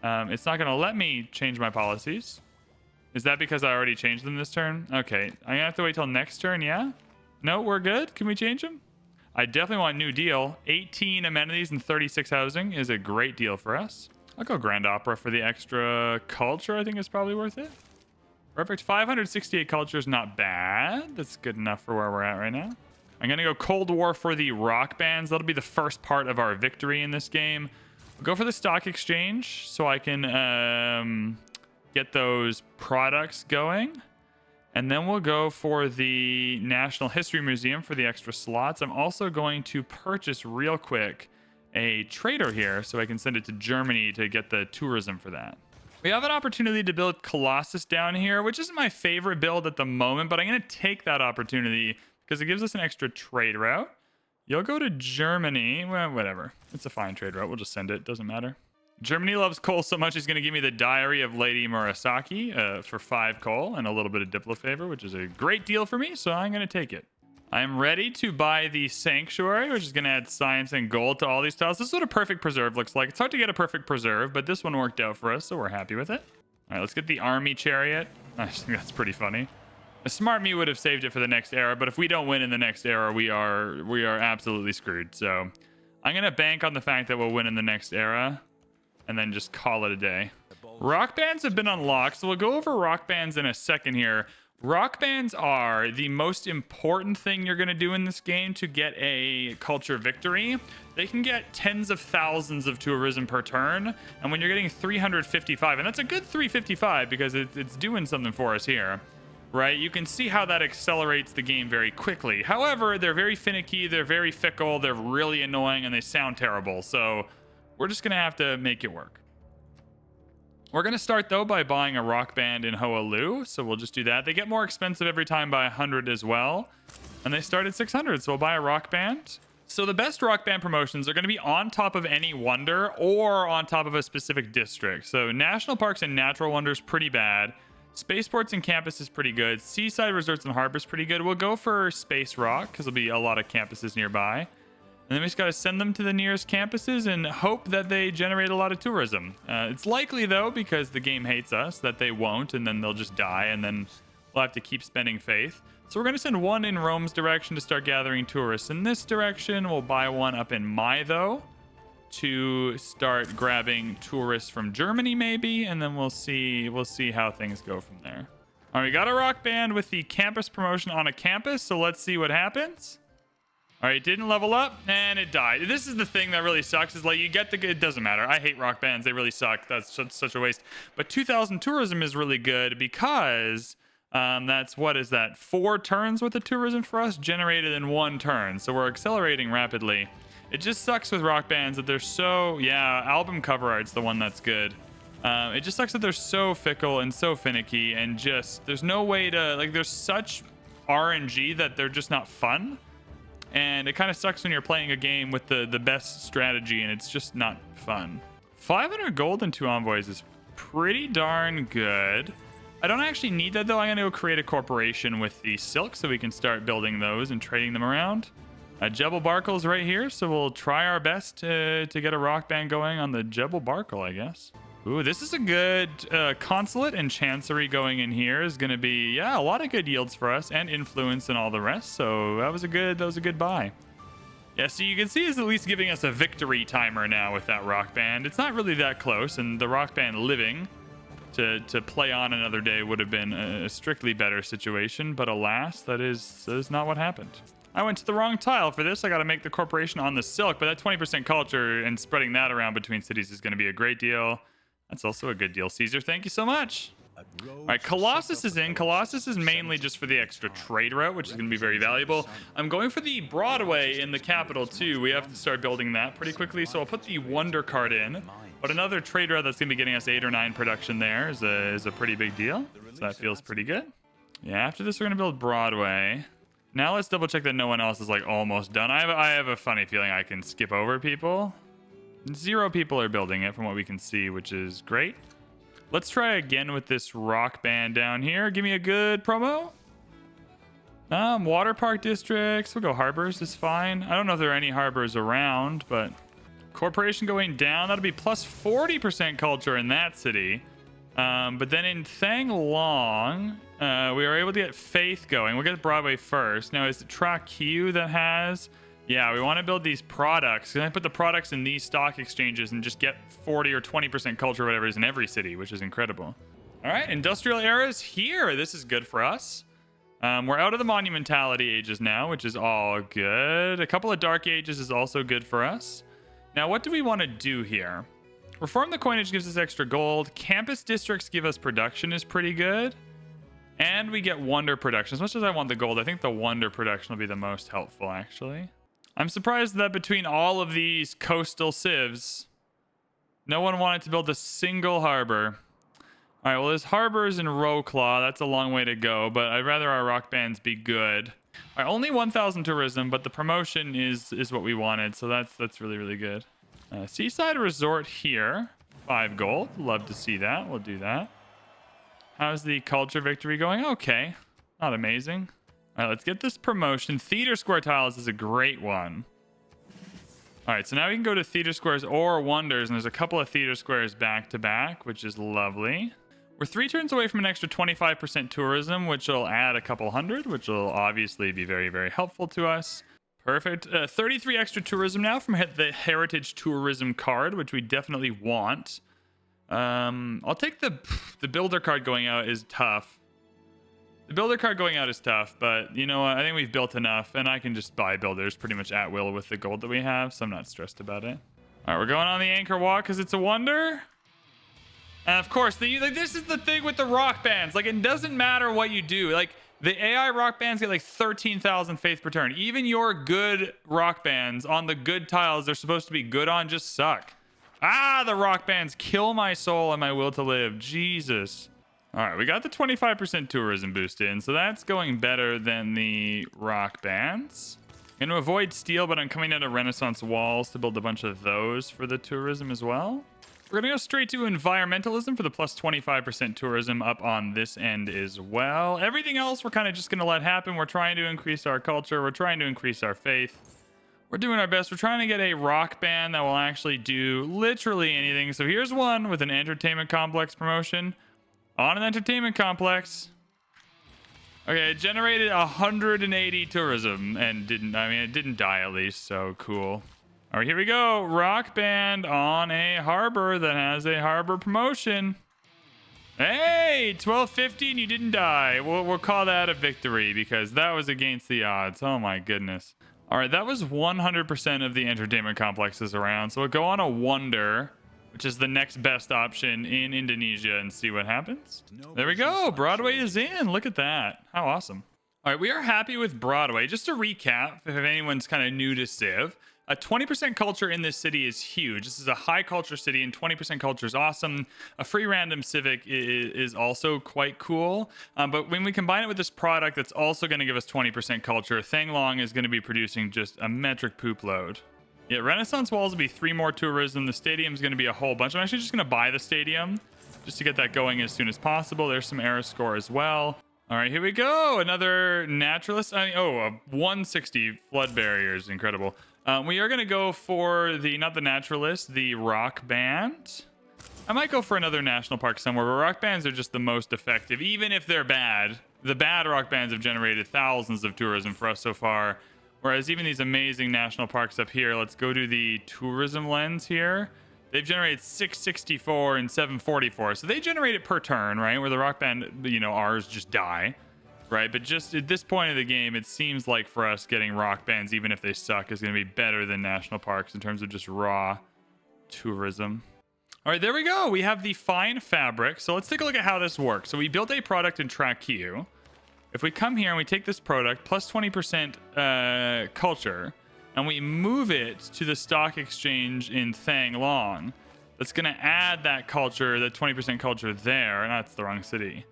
Speaker 1: It's not going to let me change my policies. Is that because I already changed them this turn? Okay. I'm going to have to wait till next turn, yeah? No, we're good. Can we change them? I definitely want new deal. 18 amenities and 36 housing is a great deal for us. I'll go Grand Opera for the extra culture. I think it's probably worth it. Perfect. 568 culture is not bad. That's good enough for where we're at right now. I'm going to go Cold War for the rock bands. That'll be the first part of our victory in this game. Go for the stock exchange so I can get those products going. And then we'll go for the National History Museum for the extra slots. I'm also going to purchase real quick a trader here so I can send it to Germany to get the tourism for that. We have an opportunity to build Colossus down here, which isn't my favorite build at the moment, but I'm going to take that opportunity because it gives us an extra trade route. You'll go to Germany. Well, whatever. It's a fine trade route. We'll just send it. Doesn't matter. Germany loves coal so much, he's going to give me the Diary of Lady Murasaki for 5 coal and a little bit of Diplo favor, which is a great deal for me, so I'm going to take it. I'm ready to buy the Sanctuary, which is going to add science and gold to all these tiles. This is what a perfect preserve looks like. It's hard to get a perfect preserve, but this one worked out for us, so we're happy with it. All right, let's get the Army Chariot. I think that's pretty funny. A smart me would have saved it for the next era, but if we don't win in the next era, we are absolutely screwed. So I'm going to bank on the fact that we'll win in the next era and then just call it a day. Rock bands have been unlocked, so we'll go over rock bands in a second here. Rock bands are the most important thing you're going to do in this game to get a culture victory. They can get tens of thousands of tourism per turn, and when you're getting 355, and that's a good 355 because it's doing something for us here, right? You can see how that accelerates the game very quickly. However, they're very finicky, they're very fickle, they're really annoying, and they sound terrible, so we're just going to have to make it work. We're going to start, though, by buying a rock band in Hoalu, so we'll just do that. They get more expensive every time by 100 as well, and they start at 600, so we'll buy a rock band. So the best rock band promotions are going to be on top of any wonder or on top of a specific district. So National Parks and Natural Wonders, pretty bad. Spaceports and Campus is pretty good. Seaside Resorts and Harbors, pretty good. We'll go for Space Rock, because there'll be a lot of campuses nearby. And then we just got to send them to the nearest campuses and hope that they generate a lot of tourism. It's likely, though, because the game hates us, that they won't, and then they'll just die, and then we'll have to keep spending faith. So we're going to send one in Rome's direction to start gathering tourists. In this direction, we'll buy one up in Mytho to start grabbing tourists from Germany, maybe, and then we'll see how things go from there. All right, we got a rock band with the campus promotion on a campus, so let's see what happens. All right, it didn't level up, and it died. This is the thing that really sucks, is like you get it doesn't matter. I hate rock bands. They really suck. That's such a waste. But 2,000 tourism is really good because that's, what is that, 4 turns worth of tourism for us generated in 1 turn. So we're accelerating rapidly. It just sucks with rock bands that they're so, yeah, album cover art's the one that's good. It just sucks that they're so fickle and so finicky, and just, there's no way to, like, there's such RNG that they're just not fun. And it kind of sucks when you're playing a game with the best strategy and it's just not fun. 500 gold and 2 envoys is pretty darn good. I don't actually need that, though. I'm going to go create a corporation with the silk so we can start building those and trading them around. Jebel Barkle's right here, so we'll try our best to get a rock band going on the Jebel Barkle, I guess. Ooh, this is a good consulate, and chancery going in here is going to be, yeah, a lot of good yields for us, and influence and all the rest. So that was a good buy. Yeah, so you can see it's at least giving us a victory timer now with that rock band. It's not really that close, and the rock band living to play on another day would have been a strictly better situation. But alas, that is not what happened. I went to the wrong tile for this. I got to make the corporation on the silk, but that 20% culture and spreading that around between cities is going to be a great deal. That's also a good deal. Caesar, thank you so much. All right, Colossus is in. Colossus is mainly just for the extra trade route, which is going to be very valuable. I'm going for the Broadway in the capital, too. We have to start building that pretty quickly, so I'll put the Wonder card in. But another trade route that's going to be getting us 8 or 9 production there is a pretty big deal. So that feels pretty good. Yeah, after this, we're going to build Broadway. Now let's double check that no one else is, like, almost done. I have a funny feeling I can skip over people. 0 people are building it from what we can see, which is great. Let's try again with this rock band down here. Give me a good promo. Water park districts. We'll go harbors is fine. I don't know if there are any harbors around, but corporation going down. That'll be plus 40% culture in that city. But then in Thang Long, we are able to get Faith going. We'll get Broadway first. Now, is it Track Q that has... Yeah, we want to build these products. Can I put the products in these stock exchanges and just get 40 or 20% culture, whatever it is, in every city, which is incredible. All right, industrial era is here. This is good for us. We're out of the monumentality ages now, which is all good. A couple of dark ages is also good for us. Now, what do we want to do here? Reform the coinage gives us extra gold. Campus districts give us production is pretty good. And we get wonder production. As much as I want the gold, I think the wonder production will be the most helpful, actually. I'm surprised that between all of these coastal civs, no one wanted to build a single harbor. All right, well, there's harbors in Rowclaw. That's a long way to go, but I'd rather our rock bands be good. All right, only 1,000 tourism, but the promotion is what we wanted, so that's really, really good. Seaside Resort here. 5 gold. Love to see that. We'll do that. How's the culture victory going? Okay. Not amazing. All right, let's get this promotion. Theater Square tiles is a great one. All right, so now we can go to Theater Squares or Wonders, and there's a couple of Theater Squares back to back, which is lovely. We're 3 turns away from an extra 25% tourism, which will add a couple hundred, which will obviously be very, very helpful to us. Perfect. 33 extra tourism now from the Heritage Tourism card, which we definitely want. I'll take the Builder card going out is tough. The Builder card going out is tough, but you know what? I think we've built enough, and I can just buy Builders pretty much at will with the gold that we have, so I'm not stressed about it. All right, we're going on the Anchor Walk because it's a wonder. And of course, this is the thing with the rock bands. Like, it doesn't matter what you do. Like, the AI rock bands get like 13,000 faith per turn. Even your good rock bands on the good tiles they're supposed to be good on just suck. Ah, the rock bands kill my soul and my will to live. Jesus. All right, we got the 25% tourism boost in, so that's going better than the rock bands. I'm going to avoid steel, but I'm coming out of Renaissance walls to build a bunch of those for the tourism as well. We're going to go straight to environmentalism for the plus 25% tourism up on this end as well. Everything else we're kind of just going to let happen. We're trying to increase our culture. We're trying to increase our faith. We're doing our best. We're trying to get a rock band that will actually do literally anything. So here's one with an entertainment complex promotion. On an entertainment complex. Okay, it generated 180 tourism and it didn't die at least, so cool. All right, here we go. Rock band on a harbor that has a harbor promotion. Hey, 1250 and you didn't die. We'll call that a victory because that was against the odds. Oh my goodness. All right, that was 100% of the entertainment complexes around. So we'll go on a wonder, which is the next best option in Indonesia, and see what happens. There we go. Broadway is in. Look at that. How awesome. All right, we are happy with Broadway. Just to recap, if anyone's kind of new to Civ, a 20% culture in this city is huge. This is a high culture city, and 20% culture is awesome. A free random civic is also quite cool. But when we combine it with this product that's also going to give us 20% culture, Thanglong is going to be producing just a metric poop load. Yeah, Renaissance walls will be 3 more tourism. The stadium is going to be a whole bunch. I'm actually just going to buy the stadium just to get that going as soon as possible. There's some error score as well. All right, here we go. Another naturalist. A 160 flood barriers. Incredible. We are going to go for not the naturalist, the rock band. I might go for another national park somewhere, but rock bands are just the most effective, even if they're bad. The bad rock bands have generated thousands of tourism for us so far. Whereas even these amazing national parks up here, let's go to the tourism lens here. They've generated 664 and 744. So they generate it per turn, right? Where the rock band, ours just die, right? But just at this point of the game, it seems like for us getting rock bands, even if they suck, is going to be better than national parks in terms of just raw tourism. All right, there we go. We have the fine fabric. So let's take a look at how this works. So we built a product in Track Q. If we come here and we take this product plus 20% culture and we move it to the stock exchange in Thanglong, that's going to add that culture, that 20% culture there. And that's the wrong city.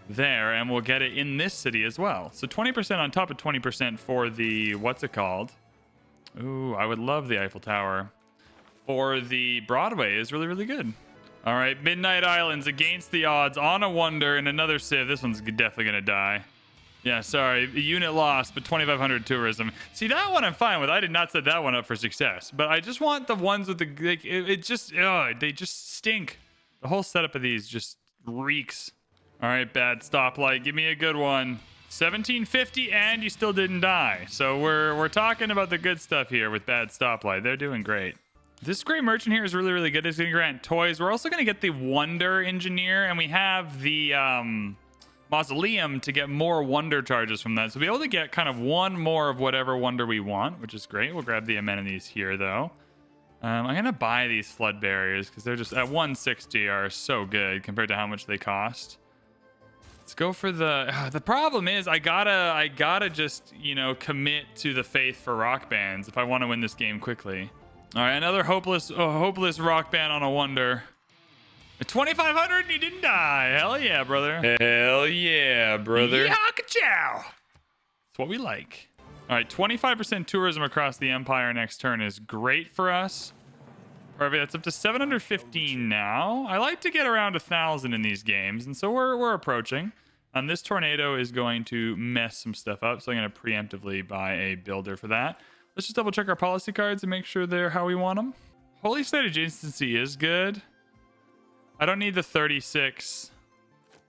Speaker 1: There, and we'll get it in this city as well. So 20% on top of 20% for the, what's it called? Ooh, I would love the Eiffel Tower. For the Broadway is really, really good. All right, Midnight Islands against the odds on a wonder and another civ. This one's definitely going to die. Yeah, sorry. Unit lost, but 2,500 tourism. See, that one I'm fine with. I did not set that one up for success. But I just want the ones with the... they just stink. The whole setup of these just reeks. All right, bad stoplight. Give me a good one. 1750, and you still didn't die. So we're talking about the good stuff here with bad stoplight. They're doing great. This gray merchant here is really, really good. It's going to grant toys. We're also going to get the Wonder Engineer, and we have the... Mausoleum to get more wonder charges from that. So we'll be able to get kind of one more of whatever wonder we want, which is great. We'll grab the amenities here, though. I'm gonna buy these flood barriers because they're just at 160 are so good compared to how much they cost. Let's go for the problem is I gotta just, you know, commit to the faith for rock bands if I want to win this game quickly. All right, another hopeless rock band on a wonder. 2,500 and you didn't die. Hell yeah, brother. Hell yeah, brother. Yeehaw-ka-chow. That's what we like. All right, 25% tourism across the empire next turn is great for us. Perfect. That's up to 715 now. I like to get around 1,000 in these games, and so we're approaching. This tornado is going to mess some stuff up, so I'm going to preemptively buy a builder for that. Let's just double check our policy cards and make sure they're how we want them. Holy State adjacency is good. I don't need the 36.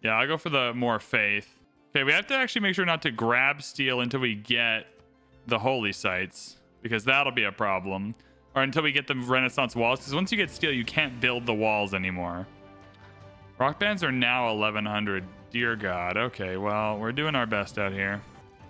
Speaker 1: Yeah, I'll go for the more faith. Okay, we have to actually make sure not to grab steel until we get the holy sites, because that'll be a problem. Or until we get the Renaissance walls, because once you get steel, you can't build the walls anymore. Rock bands are now 1,100. Dear God. Okay, well, we're doing our best out here.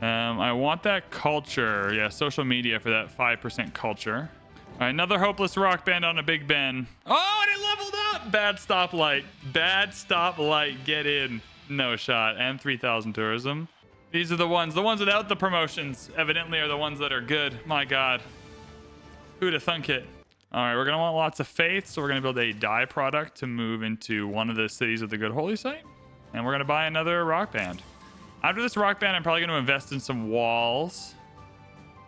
Speaker 1: I want that culture. Yeah, social media for that 5% culture. All right, another hopeless rock band on a Big Ben. Oh, and it leveled up! Bad stoplight. Bad stoplight. Get in. No shot. And 3,000 tourism. These are the ones without the promotions, evidently, are the ones that are good. My God. Who'd have thunk it? All right, we're going to want lots of faith, so we're going to build a dye product to move into one of the cities with a good holy site. And we're going to buy another rock band. After this rock band, I'm probably going to invest in some walls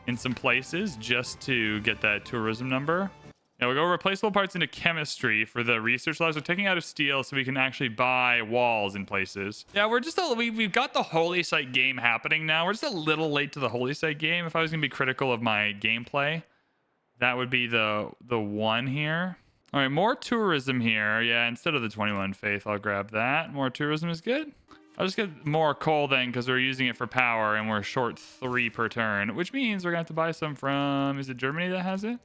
Speaker 1: in some places just to get that tourism number. Yeah, we'll go replaceable parts into chemistry for the research labs. We're taking out of steel so we can actually buy walls in places. Yeah, we're just we've got the holy site game happening now. We're just a little late to the holy site game. If I was going to be critical of my gameplay, that would be the one here. All right, more tourism here. Yeah, instead of the 21 faith, I'll grab that. More tourism is good. I'll just get more coal then because we're using it for power and we're short 3 per turn, which means we're going to have to buy some from... Is it Germany that has it?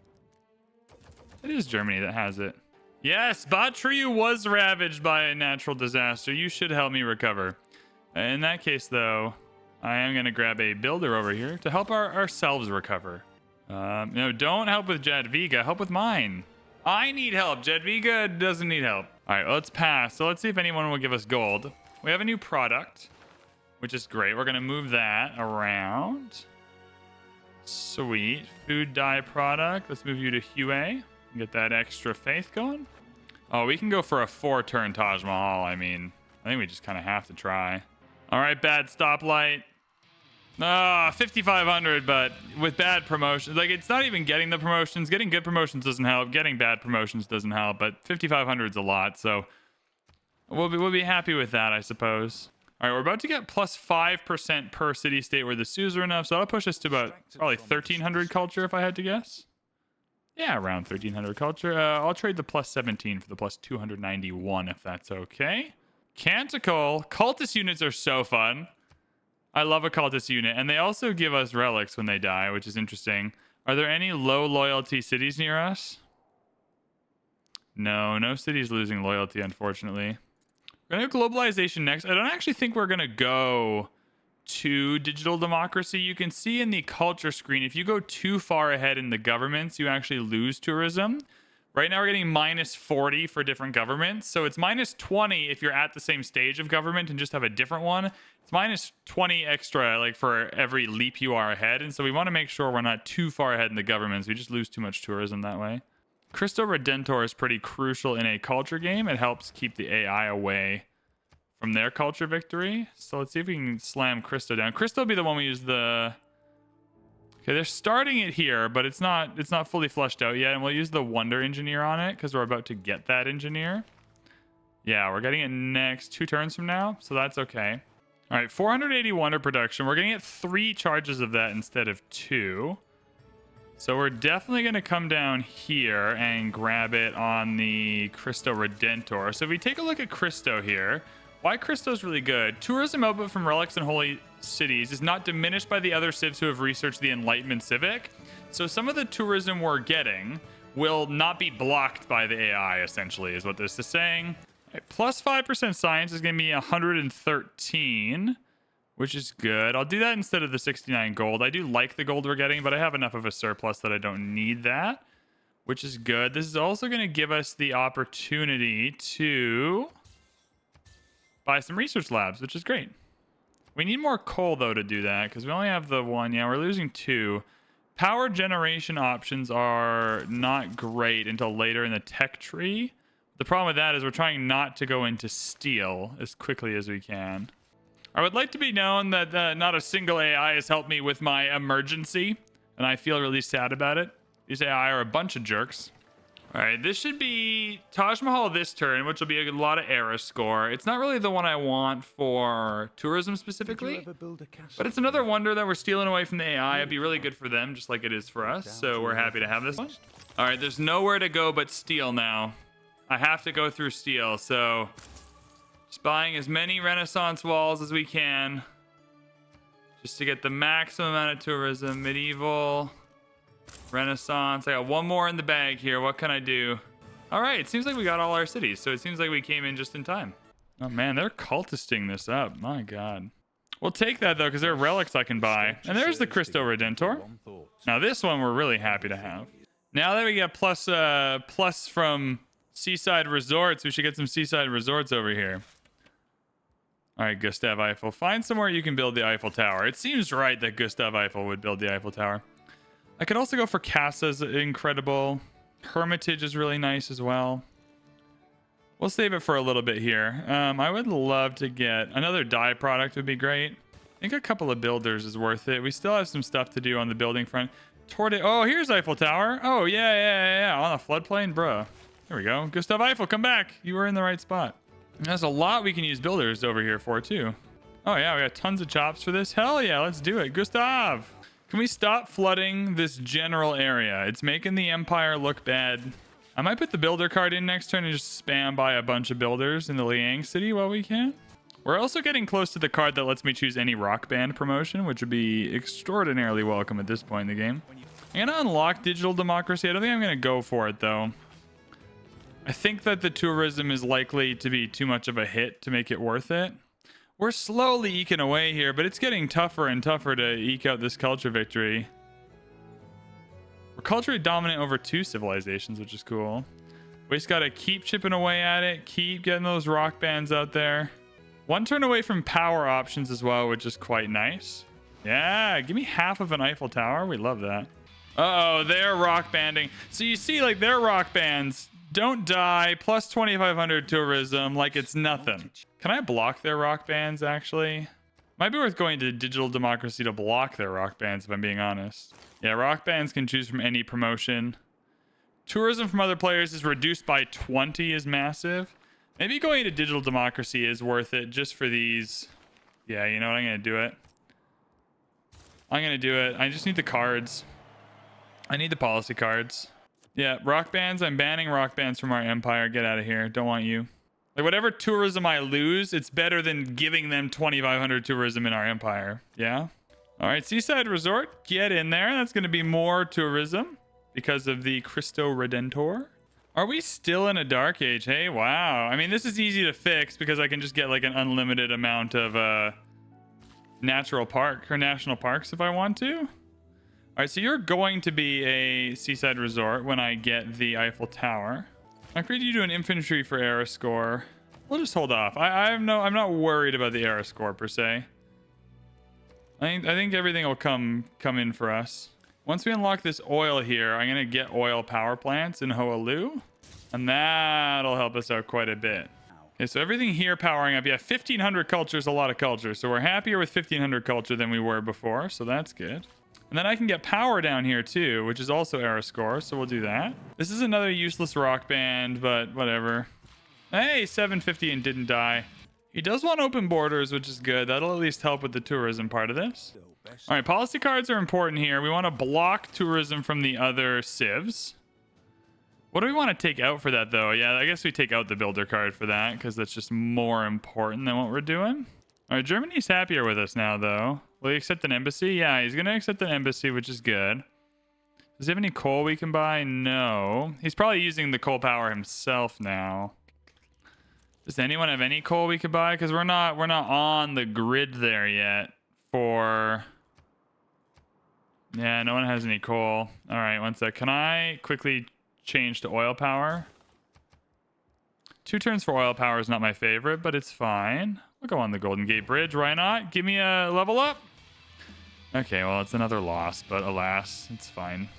Speaker 1: It is Germany that has it. Yes, Batriu was ravaged by a natural disaster. You should help me recover. In that case, though, I am going to grab a builder over here to help ourselves recover. No, don't help with Jadviga. Help with mine. I need help. Jadviga doesn't need help. All right, let's pass. So let's see if anyone will give us gold. We have a new product, which is great. We're going to move that around. Sweet. Food dye product. Let's move you to Hue. Get that extra faith going. Oh, we can go for a 4-turn Taj Mahal. I mean, I think we just kind of have to try. All right, bad stoplight. 5,500, but with bad promotions, like it's not even getting the promotions. Getting good promotions doesn't help. Getting bad promotions doesn't help. But 5,500 is a lot, so we'll be happy with that, I suppose. All right, we're about to get plus 5% per city state where the Sioux are enough, so that'll push us to about probably 1,300 culture if I had to guess. Yeah, around 1,300 culture. I'll trade the plus 17 for the plus 291 if that's okay. Canticle. Cultist units are so fun. I love a cultist unit. And they also give us relics when they die, which is interesting. Are there any low loyalty cities near us? No cities losing loyalty, unfortunately. We're going to go globalization next. I don't actually think we're going to go to digital democracy. You can see in the culture screen, if you go too far ahead in the governments, you actually lose tourism. Right now we're getting minus 40 for different governments. So it's minus 20 if you're at the same stage of government and just have a different one. It's minus 20 extra like for every leap you are ahead. And so we want to make sure we're not too far ahead in the governments. We just lose too much tourism that way. Cristo Redentor is pretty crucial in a culture game. It helps keep the AI away from their culture victory. So let's see if we can slam Cristo down. Cristo will be the one we use the... Okay, they're starting it here, but it's not fully fleshed out yet. And we'll use the Wonder Engineer on it because we're about to get that engineer. Yeah, we're getting it next 2 turns from now, so that's okay. All right, 480 Wonder production. We're going to get 3 charges of that instead of 2. So we're definitely going to come down here and grab it on the Cristo Redentor. So if we take a look at Cristo here, why Cristo is really good. Tourism output from relics and holy cities is not diminished by the other civs who have researched the Enlightenment Civic. So some of the tourism we're getting will not be blocked by the AI, essentially, is what this is saying. Right, plus 5% science is going to be 113, which is good. I'll do that instead of the 69 gold. I do like the gold we're getting, but I have enough of a surplus that I don't need that. which is good. This is also going to give us the opportunity to buy some research labs, which is great. We need more coal, though, to do that, because we only have the one. Yeah, we're losing 2. Power generation options are not great until later in the tech tree. The problem with that is we're trying not to go into steel as quickly as we can. I would like to be known that not a single AI has helped me with my emergency, and I feel really sad about it. These AI are a bunch of jerks. All right, this should be Taj Mahal this turn, which will be a lot of era score. It's not really the one I want for tourism specifically, but it's another wonder that we're stealing away from the AI. It'd be really good for them, just like it is for us, so we're happy to have this one. All right, there's nowhere to go but steel now. I have to go through steel, so just buying as many Renaissance walls as we can just to get the maximum amount of tourism. Medieval, Renaissance. I got one more in the bag here. What can I do? All right, it seems like we got all our cities, so it seems like we came in just in time. Oh man, they're cultisting this up. My god. We'll take that though, because there are relics I can buy. And there's the Cristo Redentor. Now this one we're really happy to have. Now that we get plus from Seaside Resorts, we should get some Seaside Resorts over here. All right, Gustav Eiffel. Find somewhere you can build the Eiffel Tower. It seems right that Gustav Eiffel would build the Eiffel Tower. I could also go for Casa's incredible. Hermitage is really nice as well. We'll save it for a little bit here. I would love to get another dye product would be great. I think a couple of builders is worth it. We still have some stuff to do on the building front. Oh, here's Eiffel Tower. Oh, yeah. On the floodplain, bruh. There we go. Gustav Eiffel, come back. You were in the right spot. There's a lot we can use builders over here for, too. Oh, yeah, we got tons of chops for this. Hell yeah, let's do it. Gustav, can we stop flooding this general area? It's making the Empire look bad. I might put the builder card in next turn and just spam by a bunch of builders in the Liang City while we can. We're also getting close to the card that lets me choose any rock band promotion, which would be extraordinarily welcome at this point in the game. I'm going to unlock digital democracy. I don't think I'm going to go for it, though. I think that the tourism is likely to be too much of a hit to make it worth it. We're slowly eking away here, but it's getting tougher and tougher to eke out this culture victory. We're culturally dominant over 2 civilizations, which is cool. We just got to keep chipping away at it, keep getting those rock bands out there. 1 turn away from power options as well, which is quite nice. Yeah, give me half of an Eiffel Tower. We love that. Uh-oh, they're rock banding. So you see, like, their rock bands don't die, plus 2,500 tourism, like it's nothing. Can I block their rock bands, actually? Might be worth going to digital democracy to block their rock bands, if I'm being honest. Yeah, rock bands can choose from any promotion. Tourism from other players is reduced by 20 is massive. Maybe going to digital democracy is worth it just for these. Yeah, you know what? I'm going to do it. I'm going to do it. I just need the cards. I need the policy cards. Yeah, rock bands. I'm banning rock bands from our empire. Get out of here. Don't want you. Like, whatever tourism I lose, it's better than giving them 2,500 tourism in our empire. Yeah? All right, Seaside Resort. Get in there. That's going to be more tourism because of the Cristo Redentor. Are we still in a dark age? Hey, wow. I mean, this is easy to fix because I can just get like an unlimited amount of natural park or national parks if I want to. All right, so you're going to be a Seaside Resort when I get the Eiffel Tower. I agreed you to an infantry for era score. We'll just hold off. I'm not worried about the era score per se. I think everything will come in for us. Once we unlock this oil here, I'm gonna get oil power plants in Hoalu, and that'll help us out quite a bit. Okay, so everything here powering up. Yeah, 1,500 culture is a lot of culture, so we're happier with 1,500 culture than we were before, so that's good. And then I can get power down here too, which is also era score, so we'll do that. This is another useless rock band, but whatever. Hey, 750 and didn't die. He does want open borders, which is good. That'll at least help with the tourism part of this. All right, policy cards are important here. We want to block tourism from the other civs. What do we want to take out for that, though? Yeah, I guess we take out the builder card for that because that's just more important than what we're doing. All right, Germany's happier with us now, though. Will he accept an embassy? Yeah, he's going to accept an embassy, which is good. Does he have any coal we can buy? No. He's probably using the coal power himself now. Does anyone have any coal we could buy? Because we're not on the grid there yet for... Yeah, no one has any coal. All right, one sec. Can I quickly change to oil power. 2 turns for oil power is not my favorite, but it's fine. We'll go on the Golden Gate Bridge. Why not? Give me a level up. Okay, well, it's another loss, but alas, it's fine.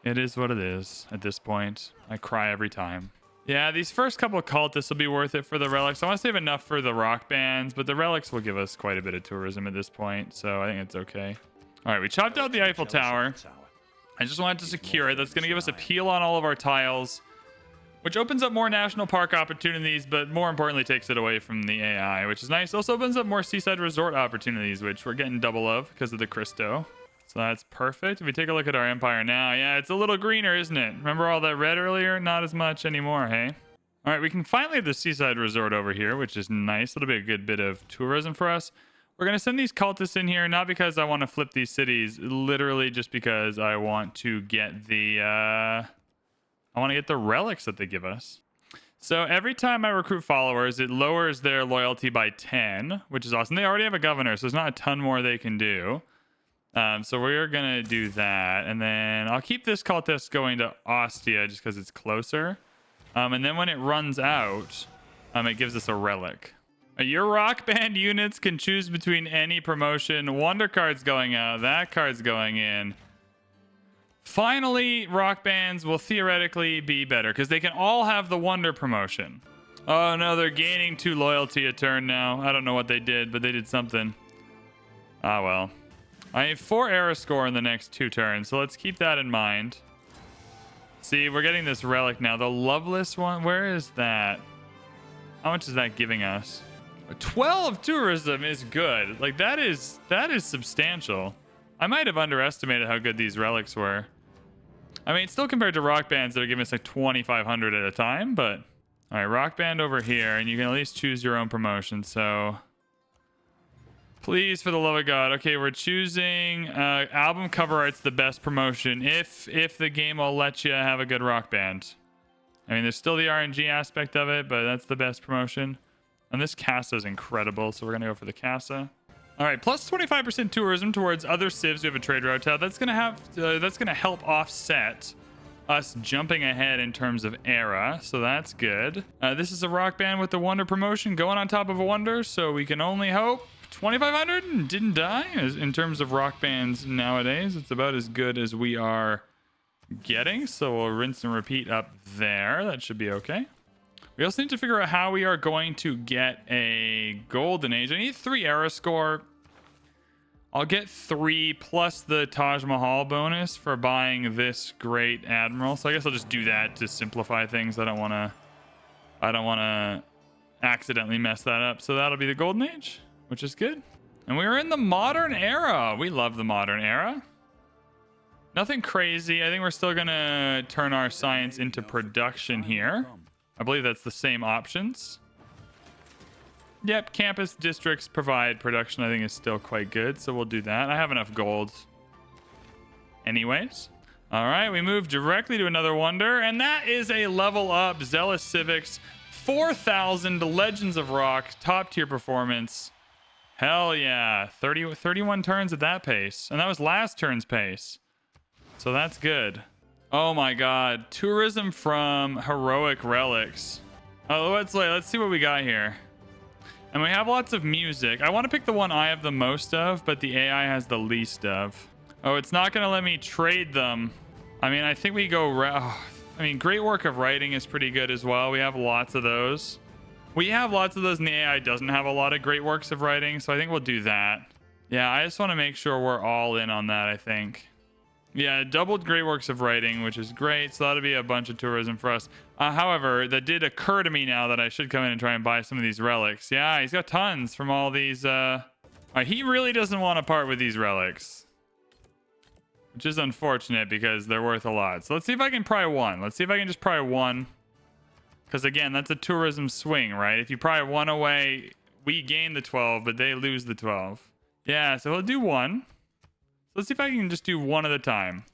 Speaker 1: It is what it is at this point. I cry every time. Yeah, these first couple of cultists will be worth it for the relics. I want to save enough for the rock bands, but the relics will give us quite a bit of tourism at this point, so I think it's okay. All right, we chopped out the Eiffel Tower. I just wanted to secure it. That's going to give us a peel on all of our tiles, which opens up more national park opportunities, but more importantly takes it away from the AI, which is nice. Also opens up more seaside resort opportunities, which we're getting double of because of the Cristo. So that's perfect. If we take a look at our empire now, yeah, it's a little greener, isn't it? Remember all that red earlier? Not as much anymore, hey? All right, we can finally have the seaside resort over here, which is nice. It'll be a good bit of tourism for us. We're going to send these cultists in here, not because I want to flip these cities, literally just because I want to get the, relics that they give us. So every time I recruit followers, it lowers their loyalty by 10, which is awesome. They already have a governor, so there's not a ton more they can do. So we're going to do that. And then I'll keep this cultist going to Ostia just because it's closer. And then when it runs out, it gives us a relic. Your rock band units can choose between any promotion. Wonder card's going out. That card's going in. Finally, rock bands will theoretically be better because they can all have the wonder promotion. Oh no, they're gaining 2 loyalty a turn now. I don't know what they did, but they did something. Ah, well. I have 4 error score in the next 2 turns, so let's keep that in mind. See, we're getting this relic now. The Loveless one, where is that? How much is that giving us? 12 tourism is good. Like, that is substantial. I might have underestimated how good these relics were. I mean, still compared to rock bands that are giving us like 2,500 at a time, but... All right, rock band over here, and you can at least choose your own promotion, so... Please, for the love of God. Okay, we're choosing album cover art's the best promotion if the game will let you have a good rock band. I mean, there's still the RNG aspect of it, but that's the best promotion. And this Casa is incredible, so we're going to go for the Casa. All right, plus 25% tourism towards other civs. We have a trade route tab. That's going to help offset us jumping ahead in terms of era, so that's good. This is a rock band with the wonder promotion going on top of a wonder, so we can only hope. 2,500 and didn't die. In terms of rock bands nowadays, it's about as good as we are getting, so we'll rinse and repeat up there. That should be okay. We also need to figure out how we are going to get a golden age. I need 3 era score. I'll get 3 plus the Taj Mahal bonus for buying this great admiral, so I guess I'll just do that to simplify things. I don't want to accidentally mess that up. So that'll be the golden age, which is good. And we're in the modern era. We love the modern era. Nothing crazy. I think we're still going to turn our science into production here. I believe that's the same options. Yep, campus districts provide production. I think is still quite good, so we'll do that. I have enough gold anyways. All right, we move directly to another wonder, and that is a level up. Zealous Civics, 4,000 Legends of Rock, top tier performance. Hell yeah, 31 turns at that pace, and that was last turn's pace, so that's good. Oh my god, tourism from heroic relics. Oh, let's see what we got here. And we have lots of music. I want to pick the one I have the most of, but the AI has the least of. Oh, it's not going to let me trade them. I mean, I think we go... Great Work of Writing is pretty good as well. We have lots of those. We have lots of those, and the AI doesn't have a lot of great works of writing, so I think we'll do that. Yeah, I just want to make sure we're all in on that, I think. Yeah, doubled great works of writing, which is great. So that'll be a bunch of tourism for us. However, that did occur to me now that I should come in and try and buy some of these relics. Yeah, he's got tons from all these. He really doesn't want to part with these relics, which is unfortunate because they're worth a lot. So let's see if I can pry one. Let's see if I can just pry one. Because again, that's a tourism swing, right? If you pry one away, we gain the 12, but they lose the 12. Yeah, so he'll do one. Let's see if I can just do one at a time.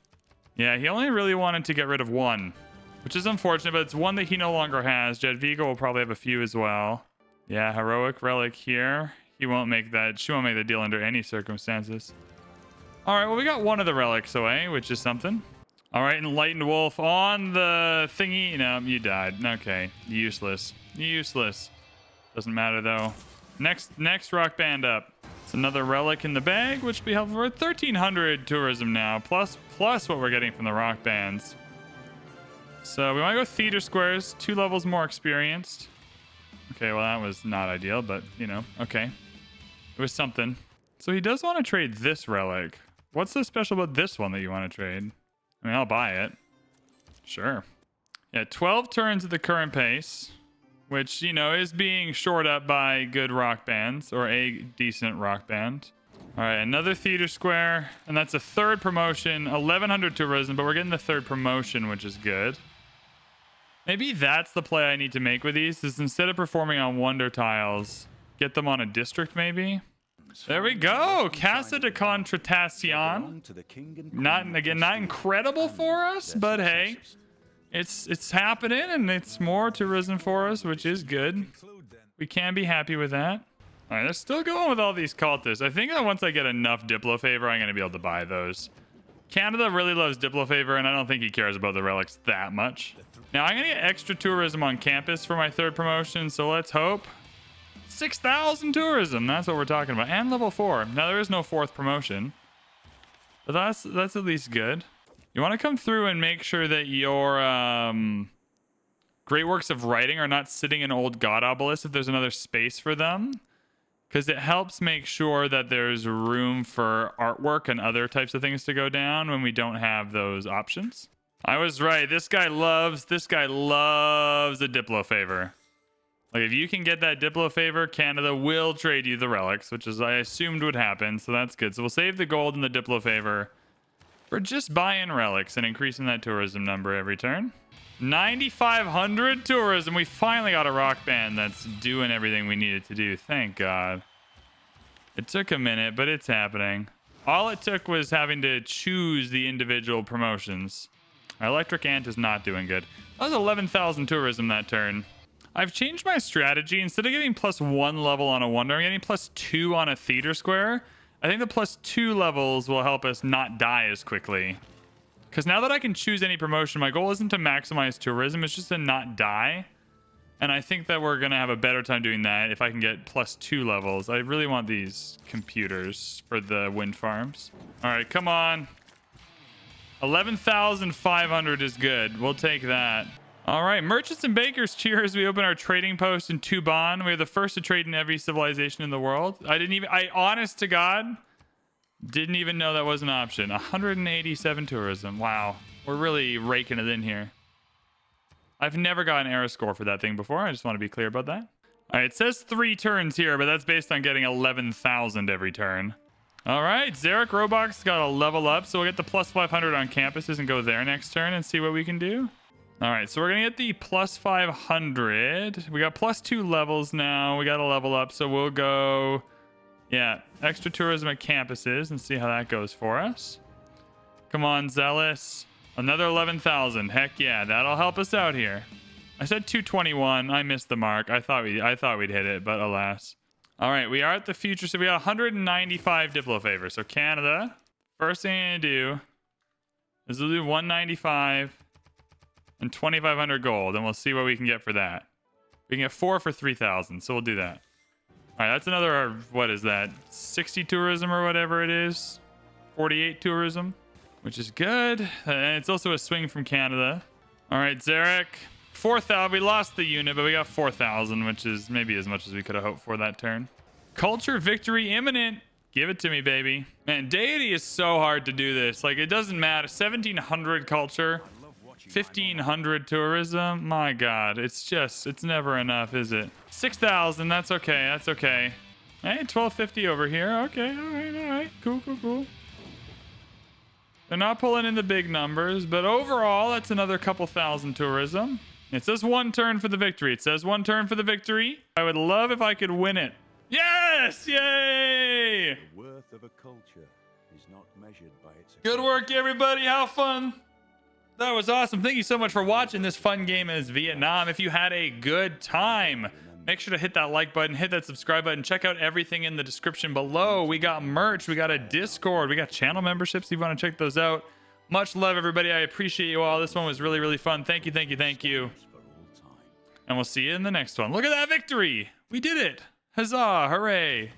Speaker 1: Yeah, he only really wanted to get rid of one, which is unfortunate, but it's one that he no longer has. Jadviga will probably have a few as well. Yeah, heroic relic here. He won't make that. She won't make the deal under any circumstances. All right, well, we got one of the relics away, which is something. All right, Enlightened Wolf on the thingy. No, you died. Okay, useless. Useless. Doesn't matter though. Next rock band up. It's another relic in the bag, which will be helpful. We're at 1,300 tourism now, plus what we're getting from the rock bands. So we want to go theater squares, 2 levels more experienced. Okay, well that was not ideal, but you know, okay. It was something. So he does want to trade this relic. What's so special about this one that you want to trade? I mean, I'll buy it. Sure. Yeah, 12 turns at the current pace, which, you know, is being shored up by good rock bands, or a decent rock band. All right, another theater square, and that's a 3rd promotion, 1,100 tourism, but we're getting the 3rd promotion, which is good. Maybe that's the play I need to make with these, is instead of performing on wonder tiles, get them on a district maybe. There we go, Casa de Contratacion. Not incredible for us, but hey, it's happening, and it's more tourism for us, which is good. We can be happy with that. All right, they're still going with all these cultists. I think that once I get enough Diplo favor, I'm gonna be able to buy those. Canada really loves Diplo favor, and I don't think he cares about the relics that much. Now I'm gonna get extra tourism on campus for my 3rd promotion, so let's hope. 6,000 tourism, that's what we're talking about, and level 4. Now there is no 4th promotion, but that's at least good. You want to come through and make sure that your great works of writing are not sitting in old god obelisks if there's another space for them, because it helps make sure that there's room for artwork and other types of things to go down when we don't have those options. I was right. This guy loves a Diplo favor. Like, if you can get that Diplo favor, Canada will trade you the relics, which is I assumed would happen, so that's good. So we'll save the gold and the Diplo favor for just buying relics and increasing that tourism number every turn. 9,500 tourism. We finally got a rock band that's doing everything we needed to do. Thank God. It took a minute, but it's happening. All it took was having to choose the individual promotions. Our Electric Ant is not doing good. That was 11,000 tourism that turn. I've changed my strategy. Instead of getting +1 level on a wonder, I'm getting +2 on a theater square. I think the +2 levels will help us not die as quickly. Because now that I can choose any promotion, my goal isn't to maximize tourism, it's just to not die. And I think that we're going to have a better time doing that if I can get +2 levels. I really want these computers for the wind farms. All right, come on. 11,500 is good. We'll take that. All right, merchants and bakers, cheers. We open our trading post in Tuban. We're the first to trade in every civilization in the world. I honest to God, didn't even know that was an option. 187 tourism. Wow. We're really raking it in here. I've never got an error score for that thing before. I just want to be clear about that. All right, it says 3 turns here, but that's based on getting 11,000 every turn. All right, Zarek Roblox got a level up, so we'll get the +500 on campuses and go there next turn and see what we can do. All right, so we're going to get the +500. We got +2 levels now. We got a level up, so we'll go, yeah, extra tourism at campuses and see how that goes for us. Come on, Zealous. Another 11,000. Heck yeah, that'll help us out here. I said 221. I missed the mark. I thought we'd hit it, but alas. All right, we are at the future, so we got 195 Diplo favor. So Canada, first thing I'm going to do is we'll do 195 and 2,500 gold, and we'll see what we can get for that. We can get 4 for 3,000, so we'll do that. All right, that's another, what is that, 60 tourism or whatever it is, 48 tourism, which is good. And it's also a swing from Canada. All right, Zarek, 4,000. We lost the unit, but we got 4,000, which is maybe as much as we could have hoped for that turn. Culture victory imminent. Give it to me, baby. Man, Deity is so hard to do this. Like, it doesn't matter. 1,700 culture. 1,500 tourism. My God, it's never enough, is it? 6,000. That's okay. That's okay. Hey, 1,250 over here. Okay, all right. Cool. They're not pulling in the big numbers, but overall, that's another couple thousand tourism. It says 1 turn for the victory. It says 1 turn for the victory. I would love if I could win it. Yes! Yay!
Speaker 2: The worth of a culture is not measured by its...
Speaker 1: Good work, everybody. How fun. That was awesome. Thank you so much for watching this fun game as Vietnam. If you had a good time, make sure to hit that like button, hit that subscribe button, check out everything in the description below. We got merch, we got a Discord, we got channel memberships if you want to check those out. Much love, everybody. I appreciate you all. This one was really, really fun. Thank you, thank you, thank you.
Speaker 2: For all time.
Speaker 1: And we'll see you in the next one. Look at that victory. We did it. Huzzah. Hooray.